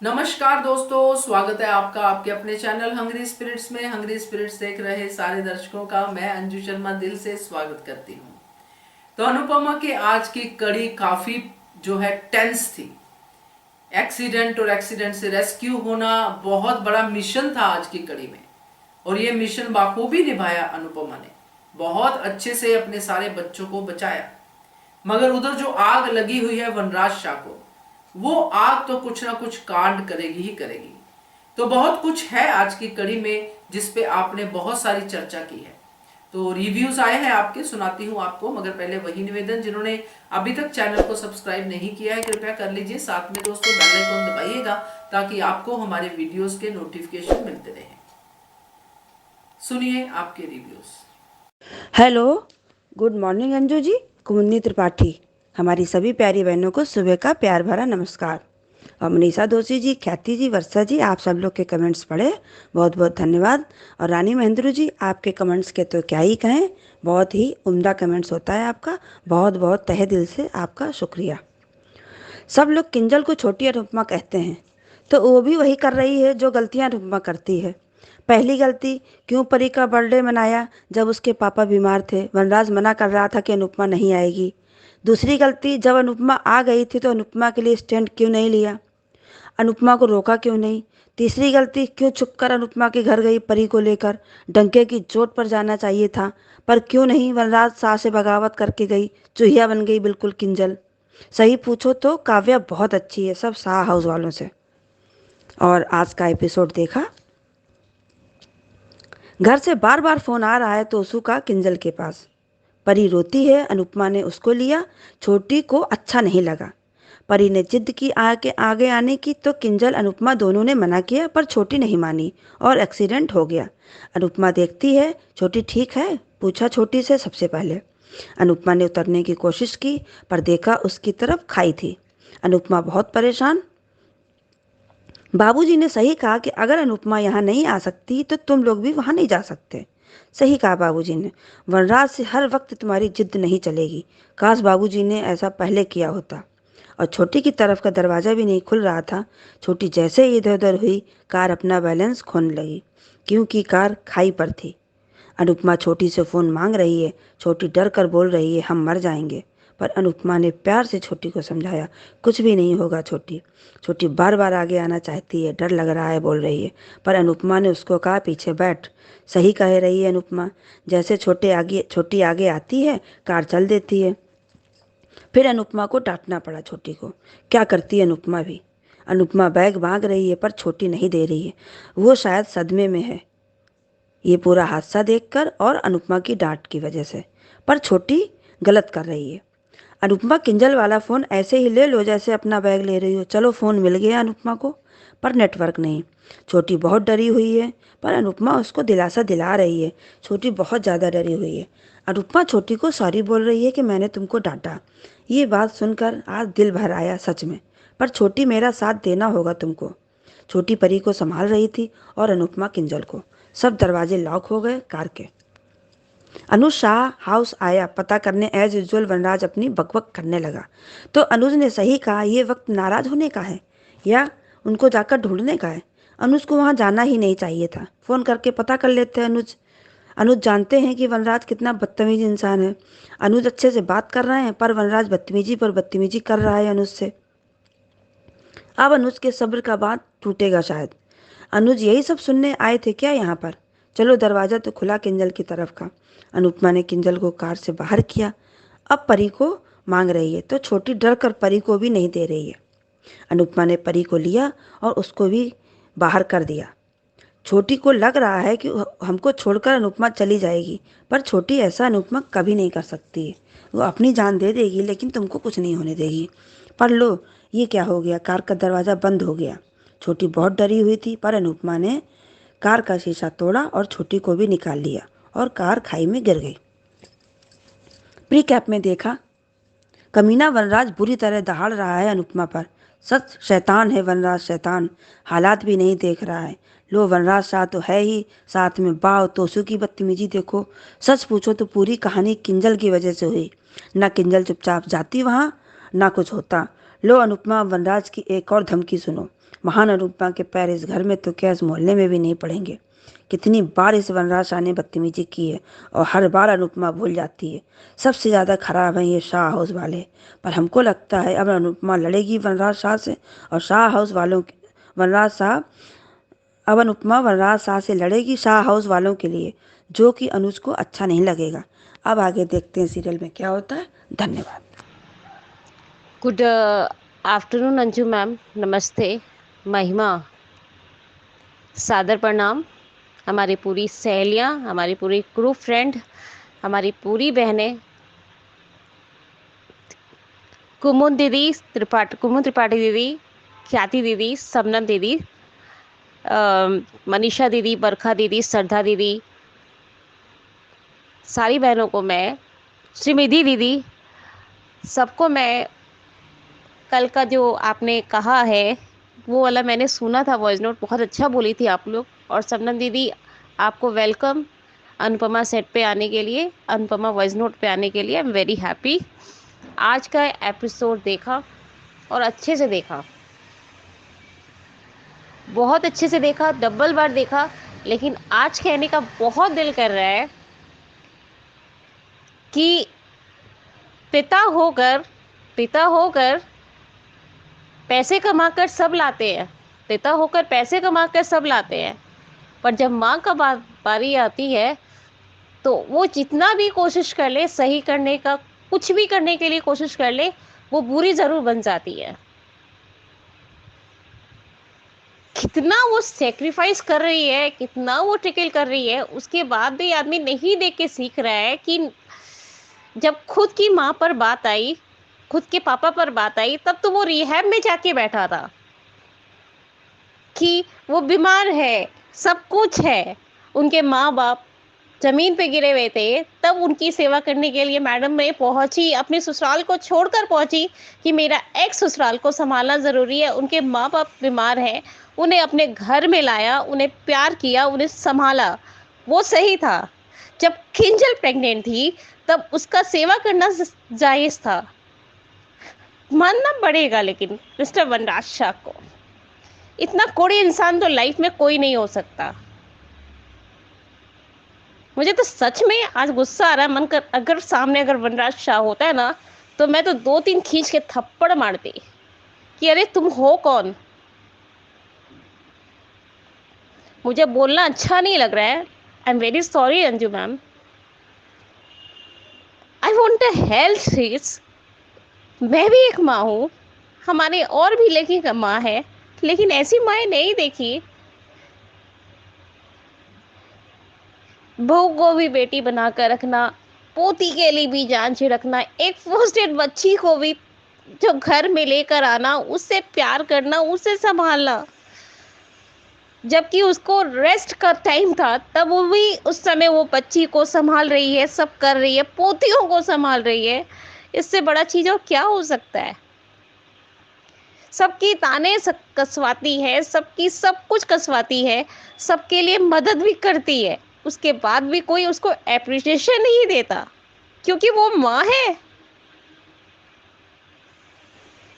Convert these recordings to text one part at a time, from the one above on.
नमस्कार दोस्तों, स्वागत है आपका आपके अपने चैनल हंग्री स्पिरिट्स में। हंग्री स्पिरिट्स देख रहे सारे दर्शकों का मैं अंजू शर्मा दिल से स्वागत करती हूँ। तो अनुपमा की आज की कड़ी काफी जो है टेंस थी। एक्सीडेंट और एक्सीडेंट से रेस्क्यू होना बहुत बड़ा मिशन था आज की कड़ी में, और ये मिशन बाखूबी निभाया अनुपमा ने। बहुत अच्छे से अपने सारे बच्चों को बचाया। मगर उधर जो आग लगी हुई है वनराज शाह को, वो आग तो कुछ ना कुछ कांड करेगी ही करेगी। तो बहुत कुछ है आज की कड़ी में जिसपे आपने बहुत सारी चर्चा की है। तो रिव्यूज आए हैं आपके, सुनाती हूँ आपको। मगर पहले वही निवेदन, जिन्होंने अभी तक चैनल को सब्सक्राइब नहीं किया है कृपया कर लीजिए। साथ में दोस्तों बेल आइकन दबाइएगा ताकि आपको हमारे वीडियोस के नोटिफिकेशन मिलते रहे। सुनिए आपके reviews. Hello, good morning Anju ji. Kumudini Tripathi, हमारी सभी प्यारी बहनों को सुबह का प्यार भरा नमस्कार। और मनीषा दोषी जी, ख्याति जी, वर्षा जी, आप सब लोग के कमेंट्स पढ़े, बहुत बहुत धन्यवाद। और रानी महेंद्र जी, आपके कमेंट्स के तो क्या ही कहें, बहुत ही उम्दा कमेंट्स होता है आपका। बहुत बहुत तहे दिल से आपका शुक्रिया। सब लोग किंजल को छोटी अनुपमा कहते हैं, तो वो भी वही कर रही है जो गलतियां अनुपमा करती है। पहली गलती, क्यों परी का बर्थडे मनाया जब उसके पापा बीमार थे, वनराज मना कर रहा था कि अनुपमा नहीं आएगी। दूसरी गलती, जब अनुपमा आ गई थी तो अनुपमा के लिए स्टैंड क्यों नहीं लिया, अनुपमा को रोका क्यों नहीं। तीसरी गलती, क्यों छुपकर अनुपमा के घर गई परी को लेकर, डंके की चोट पर जाना चाहिए था, पर क्यों नहीं वनराज शाह से बगावत करके गई, चूहिया बन गई बिल्कुल किंजल। सही पूछो तो काव्या बहुत अच्छी है सब शाह हाउस वालों से। और आज का एपिसोड देखा, घर से बार बार फोन आ रहा है तोसू का किंजल के पास। परी रोती है, अनुपमा ने उसको लिया, छोटी को अच्छा नहीं लगा। परी ने जिद की आगे आगे आने की तो किंजल अनुपमा दोनों ने मना किया, पर छोटी नहीं मानी और एक्सीडेंट हो गया। अनुपमा देखती है, छोटी ठीक है, पूछा छोटी से सबसे पहले। अनुपमा ने उतरने की कोशिश की, पर देखा उसकी तरफ खाई थी। अनुपमा बहुत परेशान। बाबूजी ने सही कहा कि अगर अनुपमा यहाँ नहीं आ सकती तो तुम लोग भी वहाँ नहीं जा सकते। सही कहा बाबूजी ने, वनराज से हर वक्त तुम्हारी जिद नहीं चलेगी। काश बाबूजी ने ऐसा पहले किया होता। और छोटी की तरफ का दरवाज़ा भी नहीं खुल रहा था। छोटी जैसे ही इधर उधर हुई, कार अपना बैलेंस खोने लगी, क्योंकि कार खाई पर थी। अनुपमा छोटी से फ़ोन मांग रही है। छोटी डर कर बोल रही है, हम मर जाएंगे। पर अनुपमा ने प्यार से छोटी को समझाया, कुछ भी नहीं होगा छोटी। छोटी बार बार आगे आना चाहती है, डर लग रहा है बोल रही है, पर अनुपमा ने उसको कहा, पीछे बैठ। सही कह रही है अनुपमा, जैसे छोटी आगे आती है कार चल देती है। फिर अनुपमा को डांटना पड़ा छोटी को। क्या करती है अनुपमा भी। अनुपमा बैग मांग रही है पर छोटी नहीं दे रही है। वो शायद सदमे में है, ये पूरा हादसा देखकर और अनुपमा की डांट की वजह से। पर छोटी गलत कर रही है। अनुपमा किंजल वाला फ़ोन ऐसे ही ले लो जैसे अपना बैग ले रही हो। चलो फ़ोन मिल गया अनुपमा को, पर नेटवर्क नहीं। छोटी बहुत डरी हुई है, पर अनुपमा उसको दिलासा दिला रही है। छोटी बहुत ज़्यादा डरी हुई है। अनुपमा छोटी को सॉरी बोल रही है कि मैंने तुमको डांटा। ये बात सुनकर आज दिल भर आया सच में। पर छोटी, मेरा साथ देना होगा तुमको। छोटी परी को संभाल रही थी और अनुपमा किंजल को। सब दरवाजे लॉक हो गए कार के। अनुज शाह हाउस आया पता करने। एज यूजुअल वनराज अपनी बकबक करने लगा। तो अनुज ने सही कहा, ये वक्त नाराज होने का है या उनको जाकर ढूंढने का है। अनुज को वहां जाना ही नहीं चाहिए था। फोन करके पता कर लेते अनुज। अनुज जानते हैं कि वनराज कितना बदतमीज इंसान है। अनुज अच्छे से बात कर रहे हैं, पर वनराज बदतमीजी पर बदतमीजी कर रहा है अनुज से। अब अनुज के सब्र का बांध टूटेगा शायद। अनुज यही सब सुनने आए थे क्या यहाँ पर। चलो, दरवाज़ा तो खुला किंजल की तरफ का। अनुपमा ने किंजल को कार से बाहर किया। अब परी को मांग रही है तो छोटी डर कर परी को भी नहीं दे रही है। अनुपमा ने परी को लिया और उसको भी बाहर कर दिया। छोटी को लग रहा है कि हमको छोड़कर अनुपमा चली जाएगी, पर छोटी ऐसा अनुपमा कभी नहीं कर सकती है। वो अपनी जान दे देगी लेकिन तुमको कुछ नहीं होने देगी। पर लो, ये क्या हो गया, कार का दरवाज़ा बंद हो गया। छोटी बहुत डरी हुई थी, पर अनुपमा ने कार का शीशा तोड़ा और छोटी को भी निकाल लिया और कार खाई में गिर गई। प्री कैप में देखा, कमीना वनराज बुरी तरह दहाड़ रहा है अनुपमा पर। सच शैतान है वनराज, शैतान। हालात भी नहीं देख रहा है। लो, वनराज शाह तो है ही, साथ में बाव तोसू की बदतमीजी देखो। सच पूछो तो पूरी कहानी किंजल की वजह से हुई। ना किंजल चुपचाप जाती वहाँ, ना कुछ होता। लो अनुपमा, वनराज की एक और धमकी सुनो। महान अनुपमा के पैर इस घर में तो क्या इस मोहल्ले में भी नहीं पड़ेंगे। कितनी बार इस वनराज शाह ने बदतमीजी की है और हर बार अनुपमा भूल जाती है। सबसे ज़्यादा खराब है ये शाह हाउस वाले। पर हमको लगता है अब अनुपमा लड़ेगी वनराज शाह से, और शाह हाउस वालों वनराज शाह अब अनुपमा वनराज शाह से लड़ेगी शाह हाउस वालों के लिए, जो कि अनुज को अच्छा नहीं लगेगा। अब आगे देखते हैं सीरियल में क्या होता है। धन्यवाद। गुड आफ्टरनून अंजू मैम, नमस्ते। महिमा, सादर प्रणाम। हमारी पूरी सहेलियाँ, हमारी पूरी ग्रुप फ्रेंड, हमारी पूरी बहनें, कुमुद त्रिपाठी दीदी, ख्याति दीदी, सबनम दीदी, मनीषा दीदी, बरखा दीदी, श्रद्धा दीदी, सारी बहनों को मैं, श्रीनिधि दीदी, सबको मैं, कल का जो आपने कहा है वो वाला मैंने सुना था वॉइस नोट, बहुत अच्छा बोली थी आप लोग। और सबनम दीदी, आपको वेलकम अनुपमा सेट पे आने के लिए, अनुपमा वॉइस नोट पे आने के लिए। I am very happy. आज का एपिसोड देखा और अच्छे से देखा, बहुत अच्छे से देखा, डबल बार देखा। लेकिन आज कहने का बहुत दिल कर रहा है कि पिता होकर पैसे कमाकर सब लाते हैं, पिता होकर पैसे कमाकर सब लाते हैं, पर जब माँ का बारी आती है तो वो जितना भी कोशिश कर ले सही करने का, कुछ भी करने के लिए कोशिश कर ले, वो बुरी जरूर बन जाती है। कितना वो सेक्रीफाइस कर रही है, कितना वो टिकल कर रही है, उसके बाद भी आदमी नहीं देख के सीख रहा है कि जब खुद की माँ पर बात आई, खुद के पापा पर बात आई, तब तो वो रिहैब में जाके बैठा था कि वो बीमार है, सब कुछ है, उनके माँ बाप जमीन पे गिरे हुए थे, तब उनकी सेवा करने के लिए मैडम में पहुंची, अपने ससुराल को छोड़कर पहुंची कि मेरा एक्स ससुराल को संभालना ज़रूरी है, उनके माँ बाप बीमार हैं, उन्हें अपने घर में लाया, उन्हें प्यार किया, उन्हें संभाला। वो सही था। जब किंजल प्रेग्नेंट थी तब उसका सेवा करना जायज़ था, मानना पड़ेगा। लेकिन मिस्टर वनराज शाह को, इतना कोड़ी इंसान तो लाइफ में कोई नहीं हो सकता। मुझे तो सच में आज गुस्सा आ रहा है, मन कर अगर सामने अगर वनराज शाह होता है ना, तो मैं तो 2-3 खींच के थप्पड़ मारती कि अरे तुम हो कौन। मुझे बोलना अच्छा नहीं लग रहा है, I am very sorry Anju ma'am. I want a health seats. मैं भी एक माँ हूँ, हमारे और भी लेकिन माँ है, लेकिन ऐसी माँ नहीं देखी। बहू को भी बेटी बनाकर रखना, पोती के लिए भी जान छिड़कना, एक फर्स्ट एड बच्ची को भी जो घर में लेकर आना, उससे प्यार करना, उससे संभालना, जबकि उसको रेस्ट का टाइम था तब वो भी उस समय वो बच्ची को संभाल रही है, सब कर रही है, पोतियों को संभाल रही है। इससे बड़ा चीज और क्या हो सकता है। सबकी ताने कसवाती है, सबकी सब कुछ कसवाती है, सबके लिए मदद भी करती है, उसके बाद भी कोई उसको एप्रिसिएशन नहीं देता, क्योंकि वो माँ है।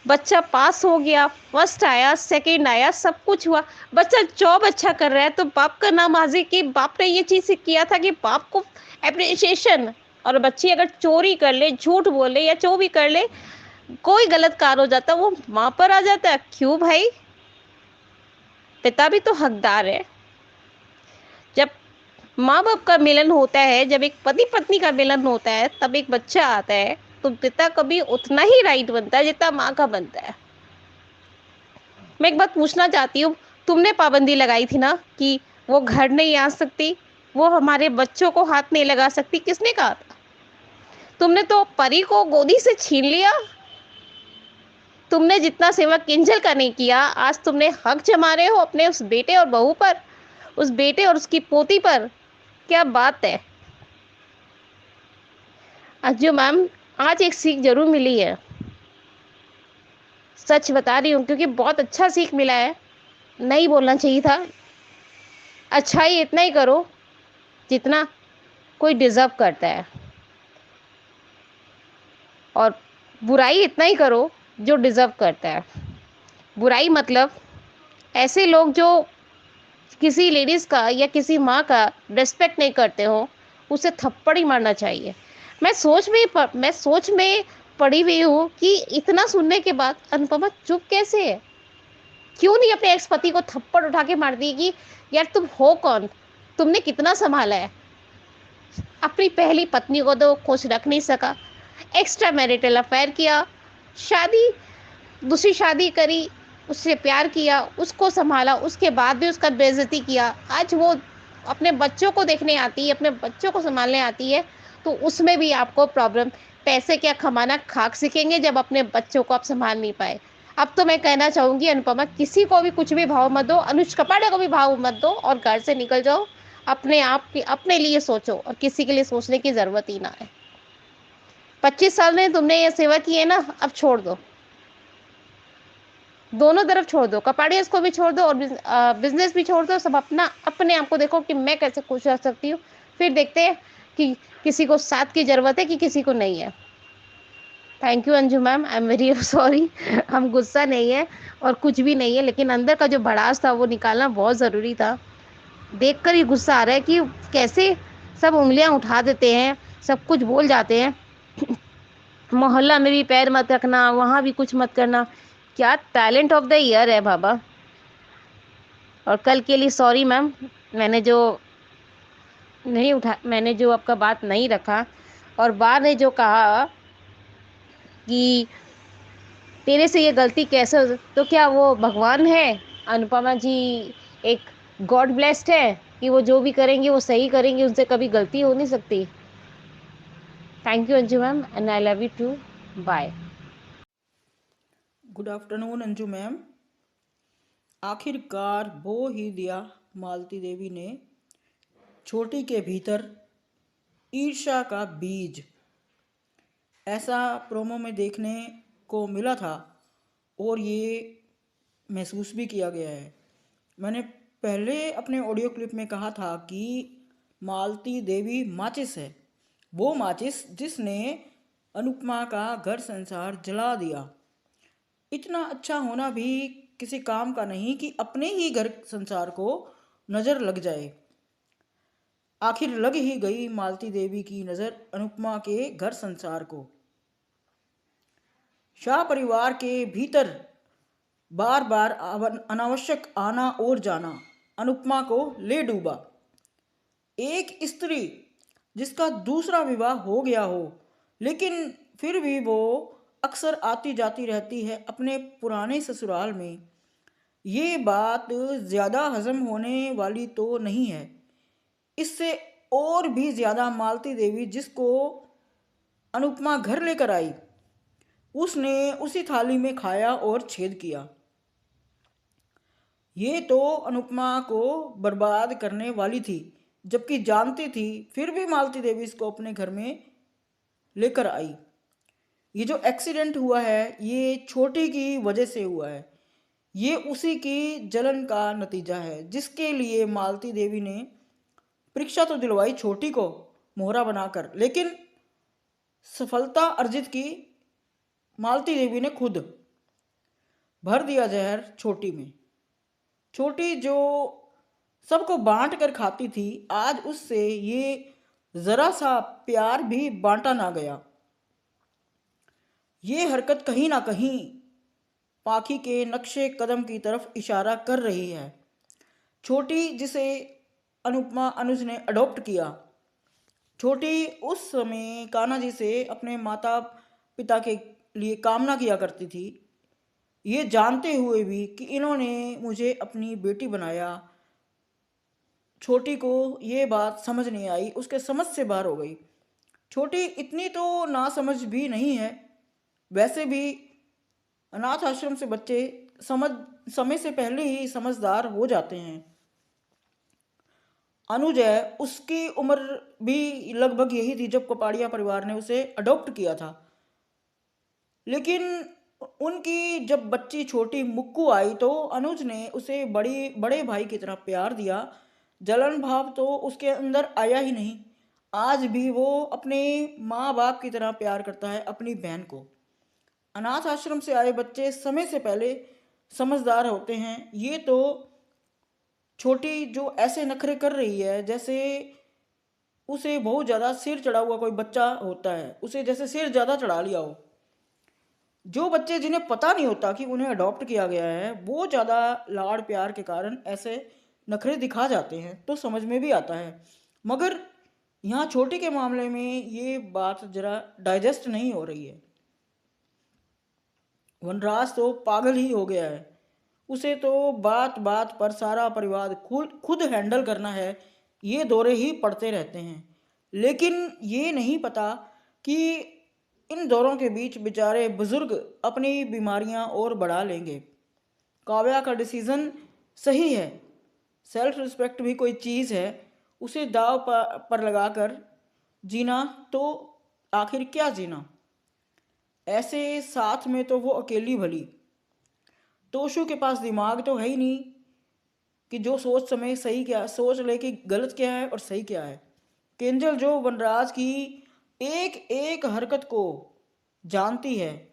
बच्चा पास हो गया, फर्स्ट आया, सेकंड आया, सब कुछ हुआ, बच्चा जॉब अच्छा कर रहा है, तो बाप का नाम हाजिर कि बाप ने ये चीज़ किया था कि बाप को एप्रिसिएशन। और बच्ची अगर चोरी कर ले, झूठ बोले या जो भी कर ले, कोई गलत कार हो जाता, वो माँ पर आ जाता है। क्यों भाई, पिता भी तो हकदार है। जब माँ बाप का मिलन होता है, जब एक पति पत्नी का मिलन होता है, तब एक बच्चा आता है, तो पिता कभी उतना ही राइट बनता है जितना माँ का बनता है। मैं एक बात पूछना चाहती हूँ, तुमने पाबंदी लगाई थी ना कि वो घर नहीं आ सकती, वो हमारे बच्चों को हाथ नहीं लगा सकती, किसने कहा था? तुमने तो परी को गोदी से छीन लिया। तुमने जितना सेवा किंजल का नहीं किया, आज तुमने हक जमा रहे हो अपने उस बेटे और बहू पर, उस बेटे और उसकी पोती पर। क्या बात है अंजू मैम, आज एक सीख जरूर मिली है, सच बता रही हूँ, क्योंकि बहुत अच्छा सीख मिला है। नहीं बोलना चाहिए था। अच्छाई इतना ही करो जितना कोई डिजर्व करता है, और बुराई इतना ही करो जो डिज़र्व करता है। बुराई मतलब ऐसे लोग जो किसी लेडीज़ का या किसी माँ का रिस्पेक्ट नहीं करते हो, उसे थप्पड़ ही मारना चाहिए। मैं सोच में पड़ी हुई हूँ कि इतना सुनने के बाद अनुपमा चुप कैसे है? क्यों नहीं अपने एक्स पति को थप्पड़ उठा के मार दी कि यार तुम हो कौन? तुमने कितना सँभाला है? अपनी पहली पत्नी को तो खुश रख नहीं सका, एक्स्ट्रा मैरिटल अफेयर किया, शादी दूसरी शादी करी, उससे प्यार किया, उसको सँभाला, उसके बाद भी उसका बेइज़्ज़ती किया। आज वो अपने बच्चों को देखने आती है, अपने बच्चों को सँभालने आती है, तो उसमें भी आपको प्रॉब्लम। पैसे क्या कमाना खाक सीखेंगे जब अपने बच्चों को आप सँभाल नहीं पाए। अब तो मैं कहना चाहूँगी अनुपमा किसी को भी कुछ भी भाव मत दो, अनुज कपाड़े को भी भाव मत दो और घर से निकल जाओ। अपने आप की अपने लिए सोचो और किसी के लिए सोचने की ज़रूरत ही ना है। 25 साल में तुमने ये सेवा की है ना, अब छोड़ दो। दोनों तरफ छोड़ दो, कपाड़ियास को भी छोड़ दो और बिजनेस भी छोड़ दो। सब अपना अपने आप को देखो कि मैं कैसे खुश रह सकती हूँ। फिर देखते हैं कि किसी को साथ की जरूरत है कि किसी को नहीं है। Thank you Anju ma'am, I am very sorry. हम गुस्सा नहीं है और कुछ भी नहीं है, लेकिन अंदर का जो भड़ास था वो निकालना बहुत ज़रूरी था। देखकर ही गुस्सा आ रहा है कि कैसे सब उंगलियां उठा देते हैं, सब कुछ बोल जाते हैं। मोहल्ला में भी पैर मत रखना, वहाँ भी कुछ मत करना। क्या टैलेंट ऑफ द ईयर है बाबा। और कल के लिए सॉरी मैम, मैंने जो आपका बात नहीं रखा। और बा ने जो कहा कि तेरे से ये गलती कैसे तो क्या वो भगवान है? अनुपमा जी एक गॉड ब्लेस्ड है कि वो जो भी करेंगे वो सही करेंगे, उनसे कभी गलती हो नहीं सकती। Thank you Anju ma'am and I love you too. Bye. Good afternoon Anju ma'am. आखिरकार बो ही दिया मालती देवी ने छोटी के भीतर ईर्ष्या का बीज। ऐसा प्रोमो में देखने को मिला था और ये महसूस भी किया गया है। मैंने पहले अपने ऑडियो क्लिप में कहा था कि मालती देवी माचिस है, वो माचिस जिसने अनुपमा का घर संसार जला दिया। इतना अच्छा होना भी किसी काम का नहीं कि अपने ही घर संसार को नज़र लग जाए। आखिर लग ही गई मालती देवी की नज़र अनुपमा के घर संसार को। शाह परिवार के भीतर बार बार अनावश्यक आना और जाना अनुपमा को ले डूबा। एक स्त्री जिसका दूसरा विवाह हो गया हो, लेकिन फिर भी वो अक्सर आती जाती रहती है अपने पुराने ससुराल में। ये बात ज़्यादा हजम होने वाली तो नहीं है। इससे और भी ज़्यादा मालती देवी जिसको अनुपमा घर लेकर आई, उसने उसी थाली में खाया और छेद किया। ये तो अनुपमा को बर्बाद करने वाली थी, जबकि जानती थी फिर भी मालती देवी इसको अपने घर में लेकर आई। ये जो एक्सीडेंट हुआ है ये छोटी की वजह से हुआ है। ये उसी की जलन का नतीजा है जिसके लिए मालती देवी ने परीक्षा तो दिलवाई छोटी को मोहरा बनाकर, लेकिन सफलता अर्जित की मालती देवी ने खुद। भर दिया जहर छोटी में। छोटी जो सबको बांट कर खाती थी, आज उससे ये जरा सा प्यार भी बांटा ना गया। ये हरकत कहीं ना कहीं पाखी के नक्शे कदम की तरफ इशारा कर रही है। छोटी जिसे अनुपमा अनुज ने अडॉप्ट किया, छोटी उस समय कान्हा जी से अपने माता पिता के लिए कामना किया करती थी, ये जानते हुए भी कि इन्होंने मुझे अपनी बेटी बनाया। छोटी को ये बात समझ नहीं आई, उसके समझ से बाहर हो गई। छोटी इतनी तो ना समझ भी नहीं है। वैसे भी अनाथ आश्रम से बच्चे समय से पहले ही समझदार हो जाते हैं। अनुज है, उसकी उम्र भी लगभग यही थी जब कपाड़िया परिवार ने उसे अडॉप्ट किया था। लेकिन उनकी जब बच्ची छोटी मुक्कू आई तो अनुज ने उसे बड़े भाई की तरह प्यार दिया। जलन भाव तो उसके अंदर आया ही नहीं। आज भी वो अपने माँ बाप की तरह प्यार करता है अपनी बहन को। अनाथ आश्रम से आए बच्चे समय से पहले समझदार होते हैं। ये तो छोटी जो ऐसे नखरे कर रही है जैसे उसे बहुत ज़्यादा सिर चढ़ा हुआ कोई बच्चा होता है, उसे जैसे सिर ज़्यादा चढ़ा लिया हो। जो बच्चे जिन्हें पता नहीं होता कि उन्हें अडॉप्ट किया गया है, वो ज़्यादा लाड़ प्यार के कारण ऐसे नखरे दिखा जाते हैं, तो समझ में भी आता है। मगर यहाँ छोटी के मामले में ये बात जरा डाइजेस्ट नहीं हो रही है। वनराज तो पागल ही हो गया है। उसे तो बात बात पर सारा परिवार खुद हैंडल करना है। ये दौरे ही पड़ते रहते हैं, लेकिन ये नहीं पता कि इन दौरों के बीच बेचारे बुजुर्ग अपनी बीमारियां और बढ़ा लेंगे। काव्या का डिसीजन सही है। सेल्फ रिस्पेक्ट भी कोई चीज़ है, उसे दाव पर लगाकर जीना तो आखिर क्या जीना। ऐसे साथ में तो वो अकेली भली। तोशु के पास दिमाग तो है ही नहीं कि जो सोच समय सही क्या सोच ले कि गलत क्या है और सही क्या है। केंजल जो वनराज की एक एक हरकत को जानती है,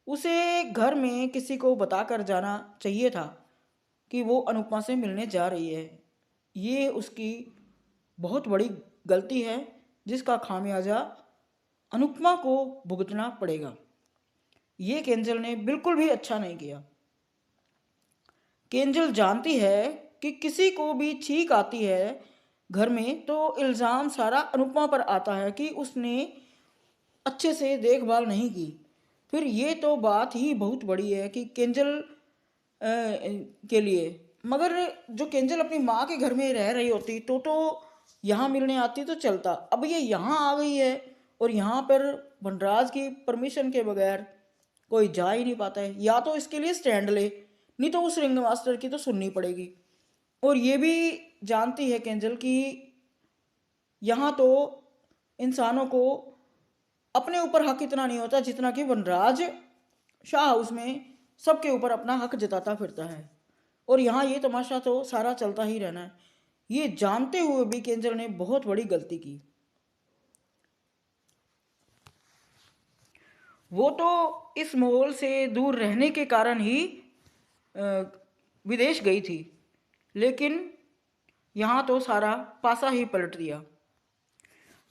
उसे घर में किसी को बताकर जाना चाहिए था कि वो अनुपमा से मिलने जा रही है। ये उसकी बहुत बड़ी गलती है जिसका खामियाजा अनुपमा को भुगतना पड़ेगा। ये केंजल ने बिल्कुल भी अच्छा नहीं किया। केंजल जानती है कि किसी को भी छींक आती है घर में तो इल्ज़ाम सारा अनुपमा पर आता है कि उसने अच्छे से देखभाल नहीं की। फिर ये तो बात ही बहुत बड़ी है कि केंजल के लिए। मगर जो केंजल अपनी माँ के घर में रह रही होती तो यहाँ मिलने आती तो चलता। अब ये यहाँ आ गई है और यहाँ पर वनराज की परमिशन के बगैर कोई जा ही नहीं पाता है। या तो इसके लिए स्टैंड ले, नहीं तो उस रिंग मास्टर की तो सुननी पड़ेगी। और ये भी जानती है केंजल कि यहाँ तो इंसानों को अपने ऊपर हक इतना नहीं होता जितना कि वनराज शाह हाउस में सबके ऊपर अपना हक जताता फिरता है। और यहाँ ये तमाशा तो सारा चलता ही रहना है। ये जानते हुए भी केंजल ने बहुत बड़ी गलती की। वो तो इस माहौल से दूर रहने के कारण ही विदेश गई थी, लेकिन यहाँ तो सारा पासा ही पलट दिया।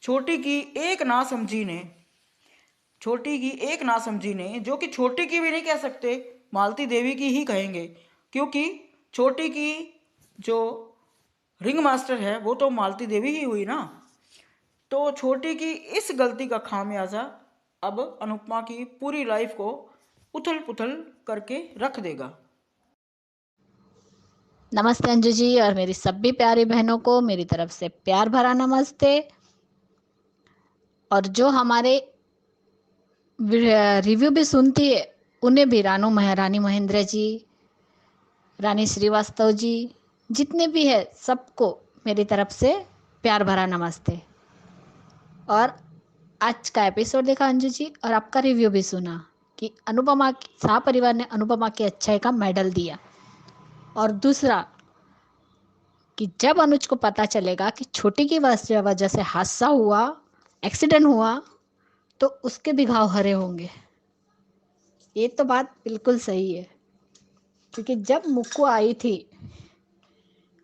छोटी की एक नासमझी ने जो कि छोटी की भी नहीं कह सकते, मालती देवी की ही कहेंगे, क्योंकि छोटी की जो रिंग मास्टर है वो तो मालती देवी ही हुई ना। तो छोटी की इस गलती का खामियाजा अब अनुपमा की पूरी लाइफ को उथल पुथल करके रख देगा। नमस्ते अंजू जी और मेरी सभी प्यारी बहनों को मेरी तरफ से प्यार भरा नमस्ते। और जो हमारे रिव्यू भी सुनती है उन्हें भी रानी महेंद्र जी, रानी श्रीवास्तव जी, जितने भी है सबको मेरी तरफ से प्यार भरा नमस्ते। और आज का एपिसोड देखा अंजू जी और आपका रिव्यू भी सुना कि अनुपमा शाह परिवार ने अनुपमा की अच्छाई का मेडल दिया। और दूसरा कि जब अनुज को पता चलेगा कि छोटी की वजह से हादसा हुआ, एक्सीडेंट हुआ, तो उसके भी घाव हरे होंगे। ये तो बात बिल्कुल सही है, क्योंकि जब मुक्कू आई थी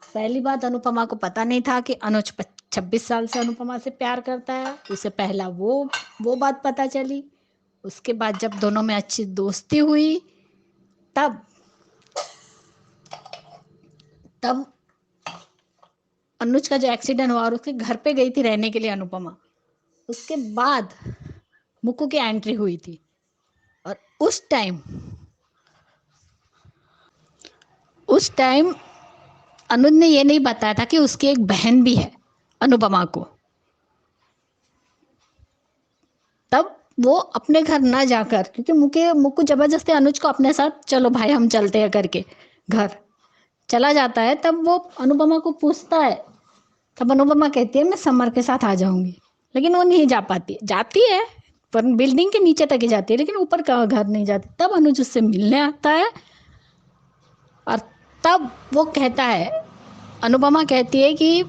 पहली बात अनुपमा को पता नहीं था कि अनुज 26 साल से अनुपमा से प्यार करता है। उसे पहला वो बात पता चली। उसके बाद जब दोनों में अच्छी दोस्ती हुई तब अनुज का जो एक्सीडेंट हुआ और उसके घर पे गई थी रहने के लिए अनुपमा, उसके बाद मुक्कू की एंट्री हुई थी। और उस टाइम अनुज ने ये नहीं बताया था कि उसकी एक बहन भी है अनुपमा को। तब वो अपने घर ना जाकर, क्योंकि मुक्कू जबरदस्ती अनुज को अपने साथ चलो भाई हम चलते हैं करके घर चला जाता है, तब वो अनुपमा को पूछता है। तब अनुपमा कहती है मैं समर के साथ आ जाऊंगी, लेकिन वो नहीं जा पाती। जाती है पर बिल्डिंग के नीचे तक ही जाती है, लेकिन ऊपर का घर नहीं जाती। तब अनुज उससे मिलने आता है और तब वो कहता है, अनुपमा कहती है कि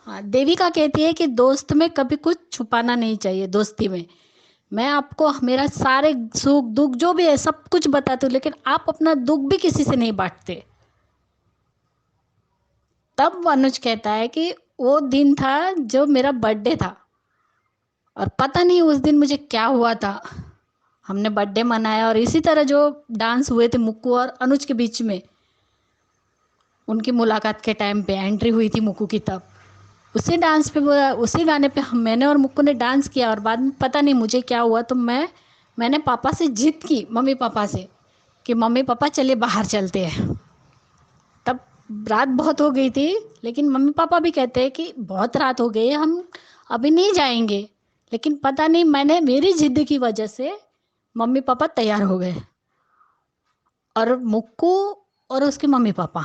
हाँ, देविका कहती है कि दोस्त में कभी कुछ छुपाना नहीं चाहिए। दोस्ती में मैं आपको मेरा सारे सुख दुख जो भी है सब कुछ बताती हूँ, लेकिन आप अपना दुख भी किसी से नहीं बांटते। तब अनुज कहता है कि वो दिन था जो मेरा बर्थडे था, और पता नहीं उस दिन मुझे क्या हुआ था। हमने बर्थडे मनाया और इसी तरह जो डांस हुए थे मुक्कू और अनुज के बीच में, उनकी मुलाकात के टाइम पे एंट्री हुई थी मुक्कू की, तब उसी डांस पे उसी गाने पे मैंने और मुक्कू ने डांस किया। और बाद में पता नहीं मुझे क्या हुआ, तो मैंने पापा से जिद की, मम्मी पापा से, कि मम्मी पापा चलिए बाहर चलते हैं। तब रात बहुत हो गई थी, लेकिन मम्मी पापा भी कहते हैं कि बहुत रात हो गई है, हम अभी नहीं जाएंगे। लेकिन पता नहीं मेरी जिद की वजह से मम्मी पापा तैयार हो गए, और मुक्कू और उसके मम्मी पापा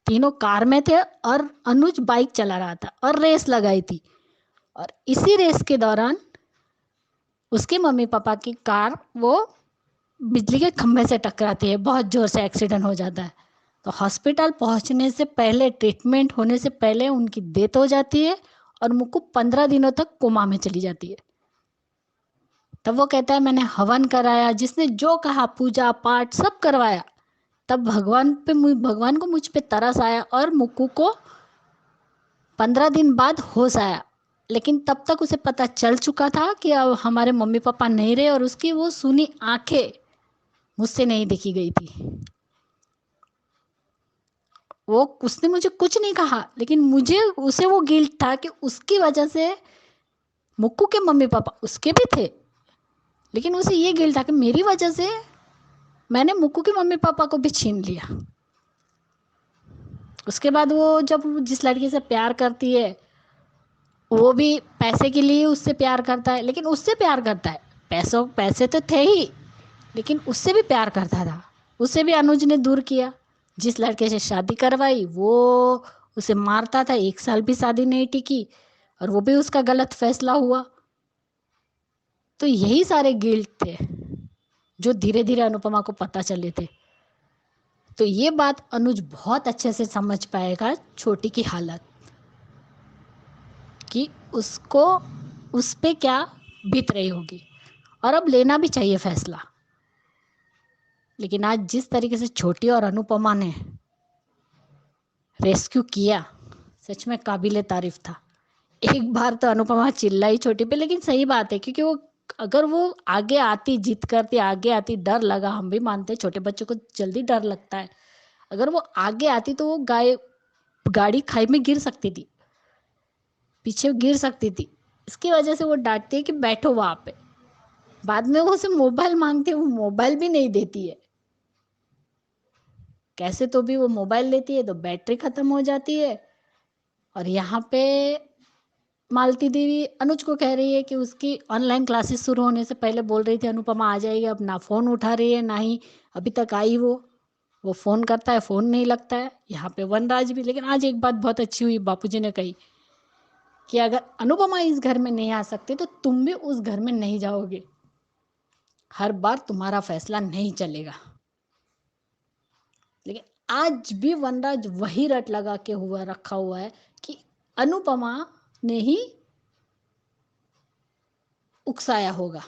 तीनों कार में थे, और अनुज बाइक चला रहा था और रेस लगाई थी। और इसी रेस के दौरान उसके मम्मी पापा की कार वो बिजली के खंभे से टकराती है, बहुत जोर से एक्सीडेंट हो जाता है। तो हॉस्पिटल पहुंचने से पहले, ट्रीटमेंट होने से पहले उनकी डेथ हो जाती है, और मुक्कू 15 दिनों तक कोमा में चली जाती है। तब वो कहता है मैंने हवन कराया, जिसने जो कहा पूजा पाठ सब करवाया। तब भगवान को मुझ पे तरस आया, और मुक्कू को 15 दिन बाद होश आया। लेकिन तब तक उसे पता चल चुका था कि अब हमारे मम्मी पापा नहीं रहे, और उसकी वो सूनी आंखें मुझसे नहीं देखी गई थी। उसने मुझे कुछ नहीं कहा, लेकिन मुझे उसे वो गिल्ट था कि उसकी वजह से मुक्कू के मम्मी पापा उसके भी थे, लेकिन उसे ये गिल्ट था कि मेरी वजह से मैंने मुक्कू के मम्मी पापा को भी छीन लिया। उसके बाद वो जब जिस लड़की से प्यार करती है, वो भी पैसे के लिए उससे प्यार करता है, लेकिन उससे प्यार करता है, पैसे तो थे ही, लेकिन उससे भी प्यार करता था। उससे भी अनुज ने दूर किया। जिस लड़के से शादी करवाई वो उसे मारता था, 1 साल भी शादी नहीं टिकी, और वो भी उसका गलत फैसला हुआ। तो यही सारे गिल्ट थे जो धीरे धीरे अनुपमा को पता चले थे। तो ये बात अनुज बहुत अच्छे से समझ पाएगा छोटी की हालत, कि उसको उस पे क्या बीत रही होगी, और अब लेना भी चाहिए फैसला। लेकिन आज जिस तरीके से छोटी और अनुपमा ने रेस्क्यू किया, सच में काबिले तारीफ था। एक बार तो अनुपमा चिल्लाई छोटी पे, लेकिन सही बात है, क्योंकि अगर वो आगे आती, जिद करती, आगे आती, डर लगा, हम भी मानते हैं छोटे बच्चों को जल्दी डर लगता है। अगर वो आगे आती तो वो गाड़ी खाई में गिर सकती थी, पीछे गिर सकती थी। इसकी वजह से वो डांटती है कि बैठो वहां पे। बाद में वो उसे मोबाइल मांगती है, वो मोबाइल भी नहीं देती है। कैसे तो भी वो मोबाइल लेती है तो बैटरी खत्म हो जाती है। और यहाँ पे मालती देवी अनुज को कह रही है कि उसकी ऑनलाइन क्लासेस शुरू होने से पहले बोल रही थी अनुपमा आ जाएगी, अब ना फोन उठा रही है, ना ही अभी तक आई। वो फोन करता है, फोन नहीं लगता है। यहाँ पे वनराज भी। लेकिन आज एक बात बहुत अच्छी हुई, बापूजी ने कही कि अगर अनुपमा इस घर में नहीं आ सकती तो तुम भी उस घर में नहीं जाओगे, हर बार तुम्हारा फैसला नहीं चलेगा। लेकिन आज भी वनराज वही रट लगा के रखा हुआ है कि अनुपमा ने ही उकसाया होगा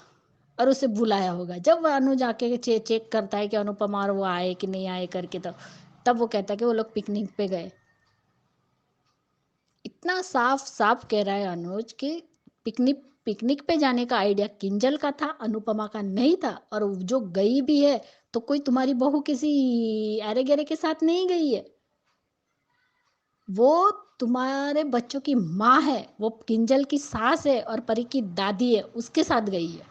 और उसे बुलाया होगा। जब वह अनुज आके चेक करता है कि अनुपमा और वो आए कि नहीं आए करके, तब वो कहता है कि वो लोग पिकनिक पे गए। इतना साफ साफ कह रहा है अनुज कि पिकनिक पे जाने का आइडिया किंजल का था, अनुपमा का नहीं था। और जो गई भी है तो कोई तुम्हारी बहू किसी अरे गहरे के साथ नहीं गई है, वो तुम्हारे बच्चों की माँ है, वो किंजल की सास है और परी की दादी है, उसके साथ गई है।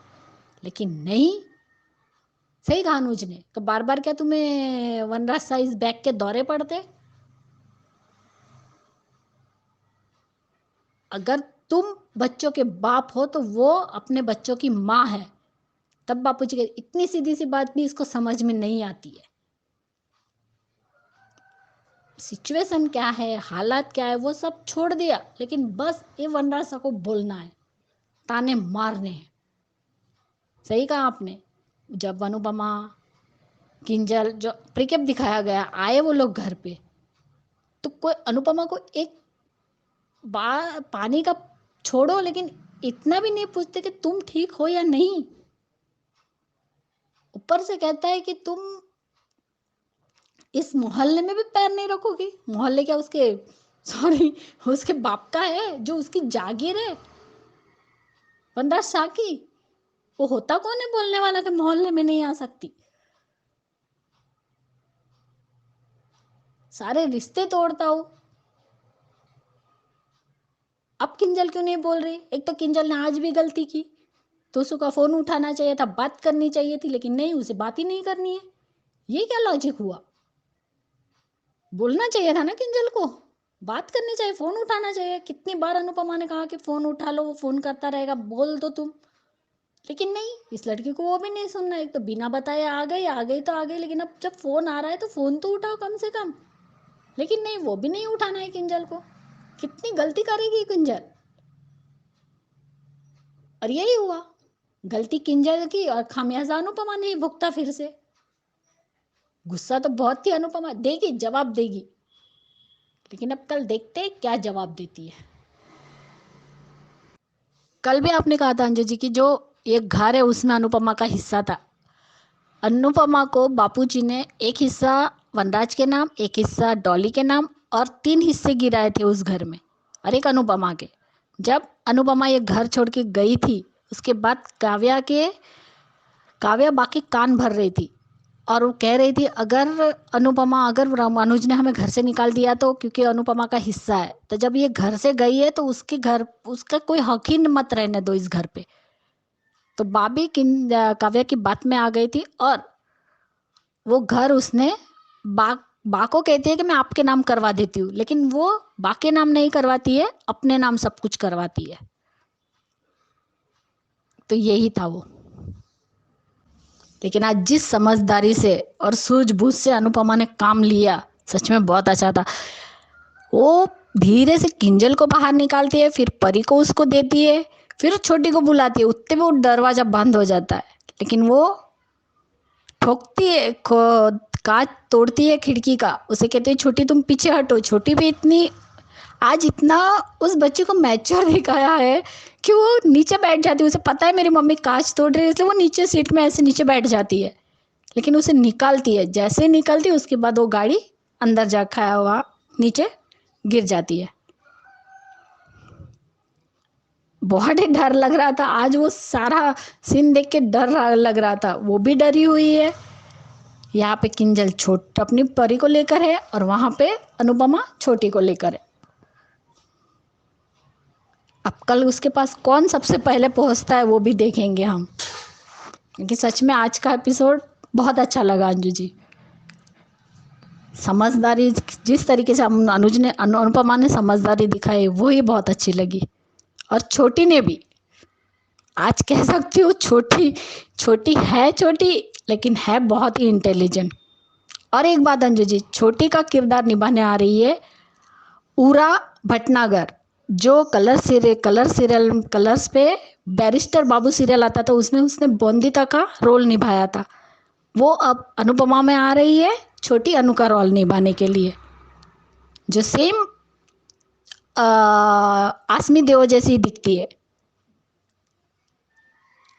लेकिन नहीं, सही कहा अनुज ने। तो बार बार क्या तुम्हें वनराज साइज बैग के दौरे पड़ते? अगर तुम बच्चों के बाप हो तो वो अपने बच्चों की माँ है। तब बापूजी कहते इतनी सीधी सी बात भी इसको समझ में नहीं आती है। सिचुएशन क्या है, हालात क्या है, वो सब छोड़ दिया, लेकिन बस ये वनराज को बोलना है, ताने मारने हैं। सही कहा आपने। जब अनुपमा, किंजल, जो प्रिकेप दिखाया गया, आए वो लोग घर पे, तो कोई अनुपमा को एक पानी का छोड़ो, लेकिन इतना भी नहीं पूछते कि तुम ठीक हो या नहीं। ऊपर से कहता है कि तुम इस मोहल्ले में भी पैर नहीं रखोगी। मोहल्ले क्या उसके, सॉरी, उसके बाप का है, जो उसकी जागीर है वनराज शाह की। वो होता कौन है बोलने वाला कि मोहल्ले में नहीं आ सकती। सारे रिश्ते तोड़ता हूँ। अब किंजल क्यों नहीं बोल रही? एक तो किंजल ने आज भी गलती की, तो उसका फोन उठाना चाहिए था, बात करनी चाहिए थी, लेकिन नहीं, उसे बात ही नहीं करनी है। ये क्या लॉजिक हुआ? बोलना चाहिए था ना किंजल को, बात करनी चाहिए, फोन उठाना चाहिए। कितनी बार अनुपमा ने कहा कि फोन उठा लो, वो फोन करता रहेगा, बोल दो तुम। लेकिन नहीं, इस लड़की को वो भी नहीं सुनना। एक तो बिना बताए आ गई तो आ गई, लेकिन अब जब फोन आ रहा है तो फोन तो उठाओ कम से कम। लेकिन नहीं, वो भी नहीं उठाना है किंजल को। कितनी गलती करेगी किंजल। और यही हुआ, गलती किंजल की और खामियाजा अनुपमा नहीं भुगता। फिर से गुस्सा तो बहुत थी अनुपमा, देगी जवाब देगी, लेकिन अब कल देखते हैं क्या जवाब देती है। कल भी आपने कहा था अंजू जी की जो एक घर है उसमें अनुपमा का हिस्सा था। अनुपमा को बापूजी ने एक हिस्सा वनराज के नाम, एक हिस्सा डॉली के नाम और 3 हिस्से गिराए थे उस घर में, और एक अनुपमा के। जब अनुपमा ये घर छोड़ के गई थी, उसके बाद काव्या बाकी कान भर रही थी और वो कह रही थी अगर अनुज ने हमें घर से निकाल दिया तो, क्योंकि अनुपमा का हिस्सा है, तो जब ये घर से गई है तो उसका कोई हक ही मत रहने दो इस घर पे। तो बाबी काव्या की बात में आ गई थी और वो घर उसने बा को कहती है कि मैं आपके नाम करवा देती हूँ, लेकिन वो बा के नाम नहीं करवाती है, अपने नाम सब कुछ करवाती है। तो यही था वो। लेकिन आज जिस समझदारी से और सूझबूझ से अनुपमा ने काम लिया, सच में बहुत अच्छा था। वो धीरे से किंजल को बाहर निकालती है, फिर परी को उसको देती है, फिर छोटी को बुलाती है। उतने में वो दरवाजा बंद हो जाता है, लेकिन वो ठोकती है, कांच तोड़ती है खिड़की का। उसे कहती है छोटी तुम पीछे हटो। छोटी भी इतना उस बच्चे को मैच्योर दिखाया है कि वो नीचे बैठ जाती है। उसे पता है मेरी मम्मी कांच तोड़ रही है, इसलिए वो नीचे सीट में ऐसे नीचे बैठ जाती है, लेकिन उसे निकालती है। जैसे निकलती है उसके बाद वो गाड़ी अंदर जा खाया हुआ नीचे गिर जाती है। बहुत ही डर लग रहा था आज, वो सारा सीन देख के डर लग रहा था। वो भी डरी हुई है। यहाँ पे किंजल अपनी परी को लेकर है और वहां पे अनुपमा छोटी को लेकर है। अब कल उसके पास कौन सबसे पहले पहुंचता है वो भी देखेंगे हम, क्योंकि सच में आज का एपिसोड बहुत अच्छा लगा अंजू जी। समझदारी जिस तरीके से अनुपमा ने समझदारी दिखाई वो ही बहुत अच्छी लगी। और छोटी ने भी, आज कह सकती हूँ छोटी लेकिन है बहुत ही इंटेलिजेंट। और एक बात अंजू जी, छोटी का किरदार निभाने आ रही है उरा भटनागर, जो कलर्स पे बैरिस्टर बाबू सीरियल आता था, उसने बोंदिता का रोल निभाया था। वो अब अनुपमा में आ रही है छोटी अनु का रोल निभाने के लिए, जो सेम आसमी देओ जैसी दिखती है।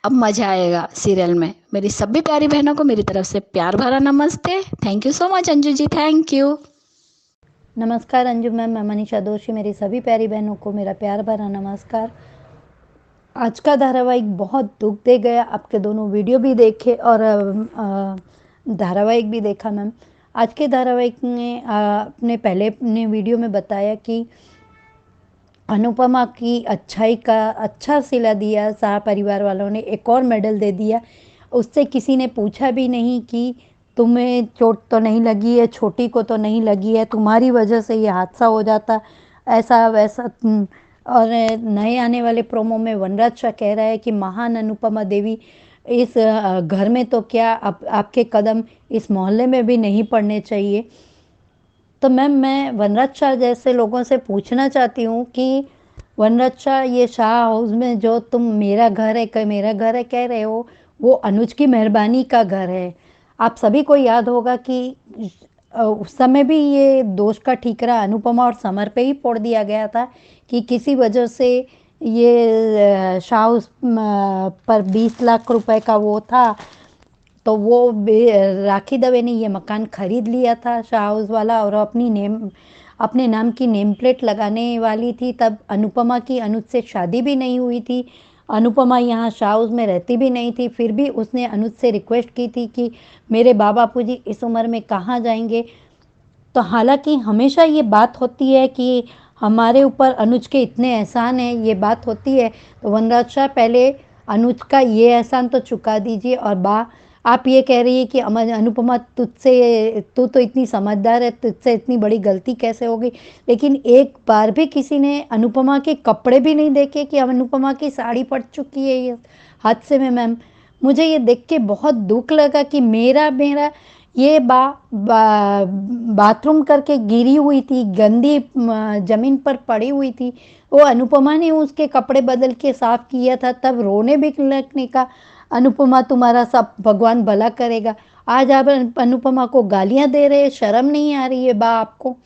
अब मजा आएगा सीरियल में। मेरी सभी प्यारी बहनों को मेरी तरफ से प्यार भरा नमस्ते। Thank you so much Anju ji, thank you. नमस्कार अंजू मैम, मैं मनीषा दोषी। मेरी सभी प्यारी बहनों को मेरा प्यार भरा नमस्कार। आज का धारावाहिक बहुत दुख दे गया। आपके दोनों वीडियो भी देखे और धारावाहिक भी देखा मैम। आज के धारावाहिक में अपने पहले अपने वीडियो में बताया कि अनुपमा की अच्छाई का अच्छा सिला दिया। शाह परिवार वालों ने एक और मेडल दे दिया। उससे किसी ने पूछा भी नहीं कि तुम्हें चोट तो नहीं लगी है, छोटी को तो नहीं लगी है, तुम्हारी वजह से ये हादसा हो जाता, ऐसा वैसा। और नए आने वाले प्रोमो में वनराज शाह कह रहा है कि महान अनुपमा देवी इस घर में तो क्या, आपके कदम इस मोहल्ले में भी नहीं पड़ने चाहिए। तो मैम, मैं वनराज शाह जैसे लोगों से पूछना चाहती हूँ कि वनराज शाह, ये शाह हाउस में जो तुम मेरा घर है कह रहे हो, वो अनुज की मेहरबानी का घर है। आप सभी को याद होगा कि उस समय भी ये दोष का ठीकरा अनुपमा और समर पे ही फोड़ दिया गया था कि किसी वजह से ये शाह पर 20 लाख रुपए का वो था, तो वो राखी दवे ने ये मकान खरीद लिया था शाह हाउस वाला, और अपने नाम की नेम प्लेट लगाने वाली थी। तब अनुपमा की अनुज से शादी भी नहीं हुई थी, अनुपमा यहाँ शाह हाउस में रहती भी नहीं थी। फिर भी उसने अनुज से रिक्वेस्ट की थी कि मेरे बापू जी इस उम्र में कहाँ जाएंगे। तो हालांकि हमेशा ये बात होती है कि हमारे ऊपर अनुज के इतने एहसान हैं, ये बात होती है। तो वनराज शाह पहले अनुज का ये एहसान तो चुका दीजिए। और आप ये कह रही है कि अनुपमा तू तो इतनी समझदार है, तुझसे इतनी बड़ी गलती कैसे हो गई। लेकिन एक बार भी किसी ने अनुपमा के कपड़े भी नहीं देखे कि अनुपमा की साड़ी पड़ चुकी है ये हादसे में। मैम, मुझे ये देख के बहुत दुख लगा कि मेरा ये बाथरूम करके गिरी हुई थी, गंदी जमीन पर पड़ी हुई थी। वो अनुपमा ने उसके कपड़े बदल के साफ किया था। तब रोने भी लगने का, अनुपमा तुम्हारा सब भगवान भला करेगा। आज आप अनुपमा को गालियां दे रहे, शर्म नहीं आ रही है आपको?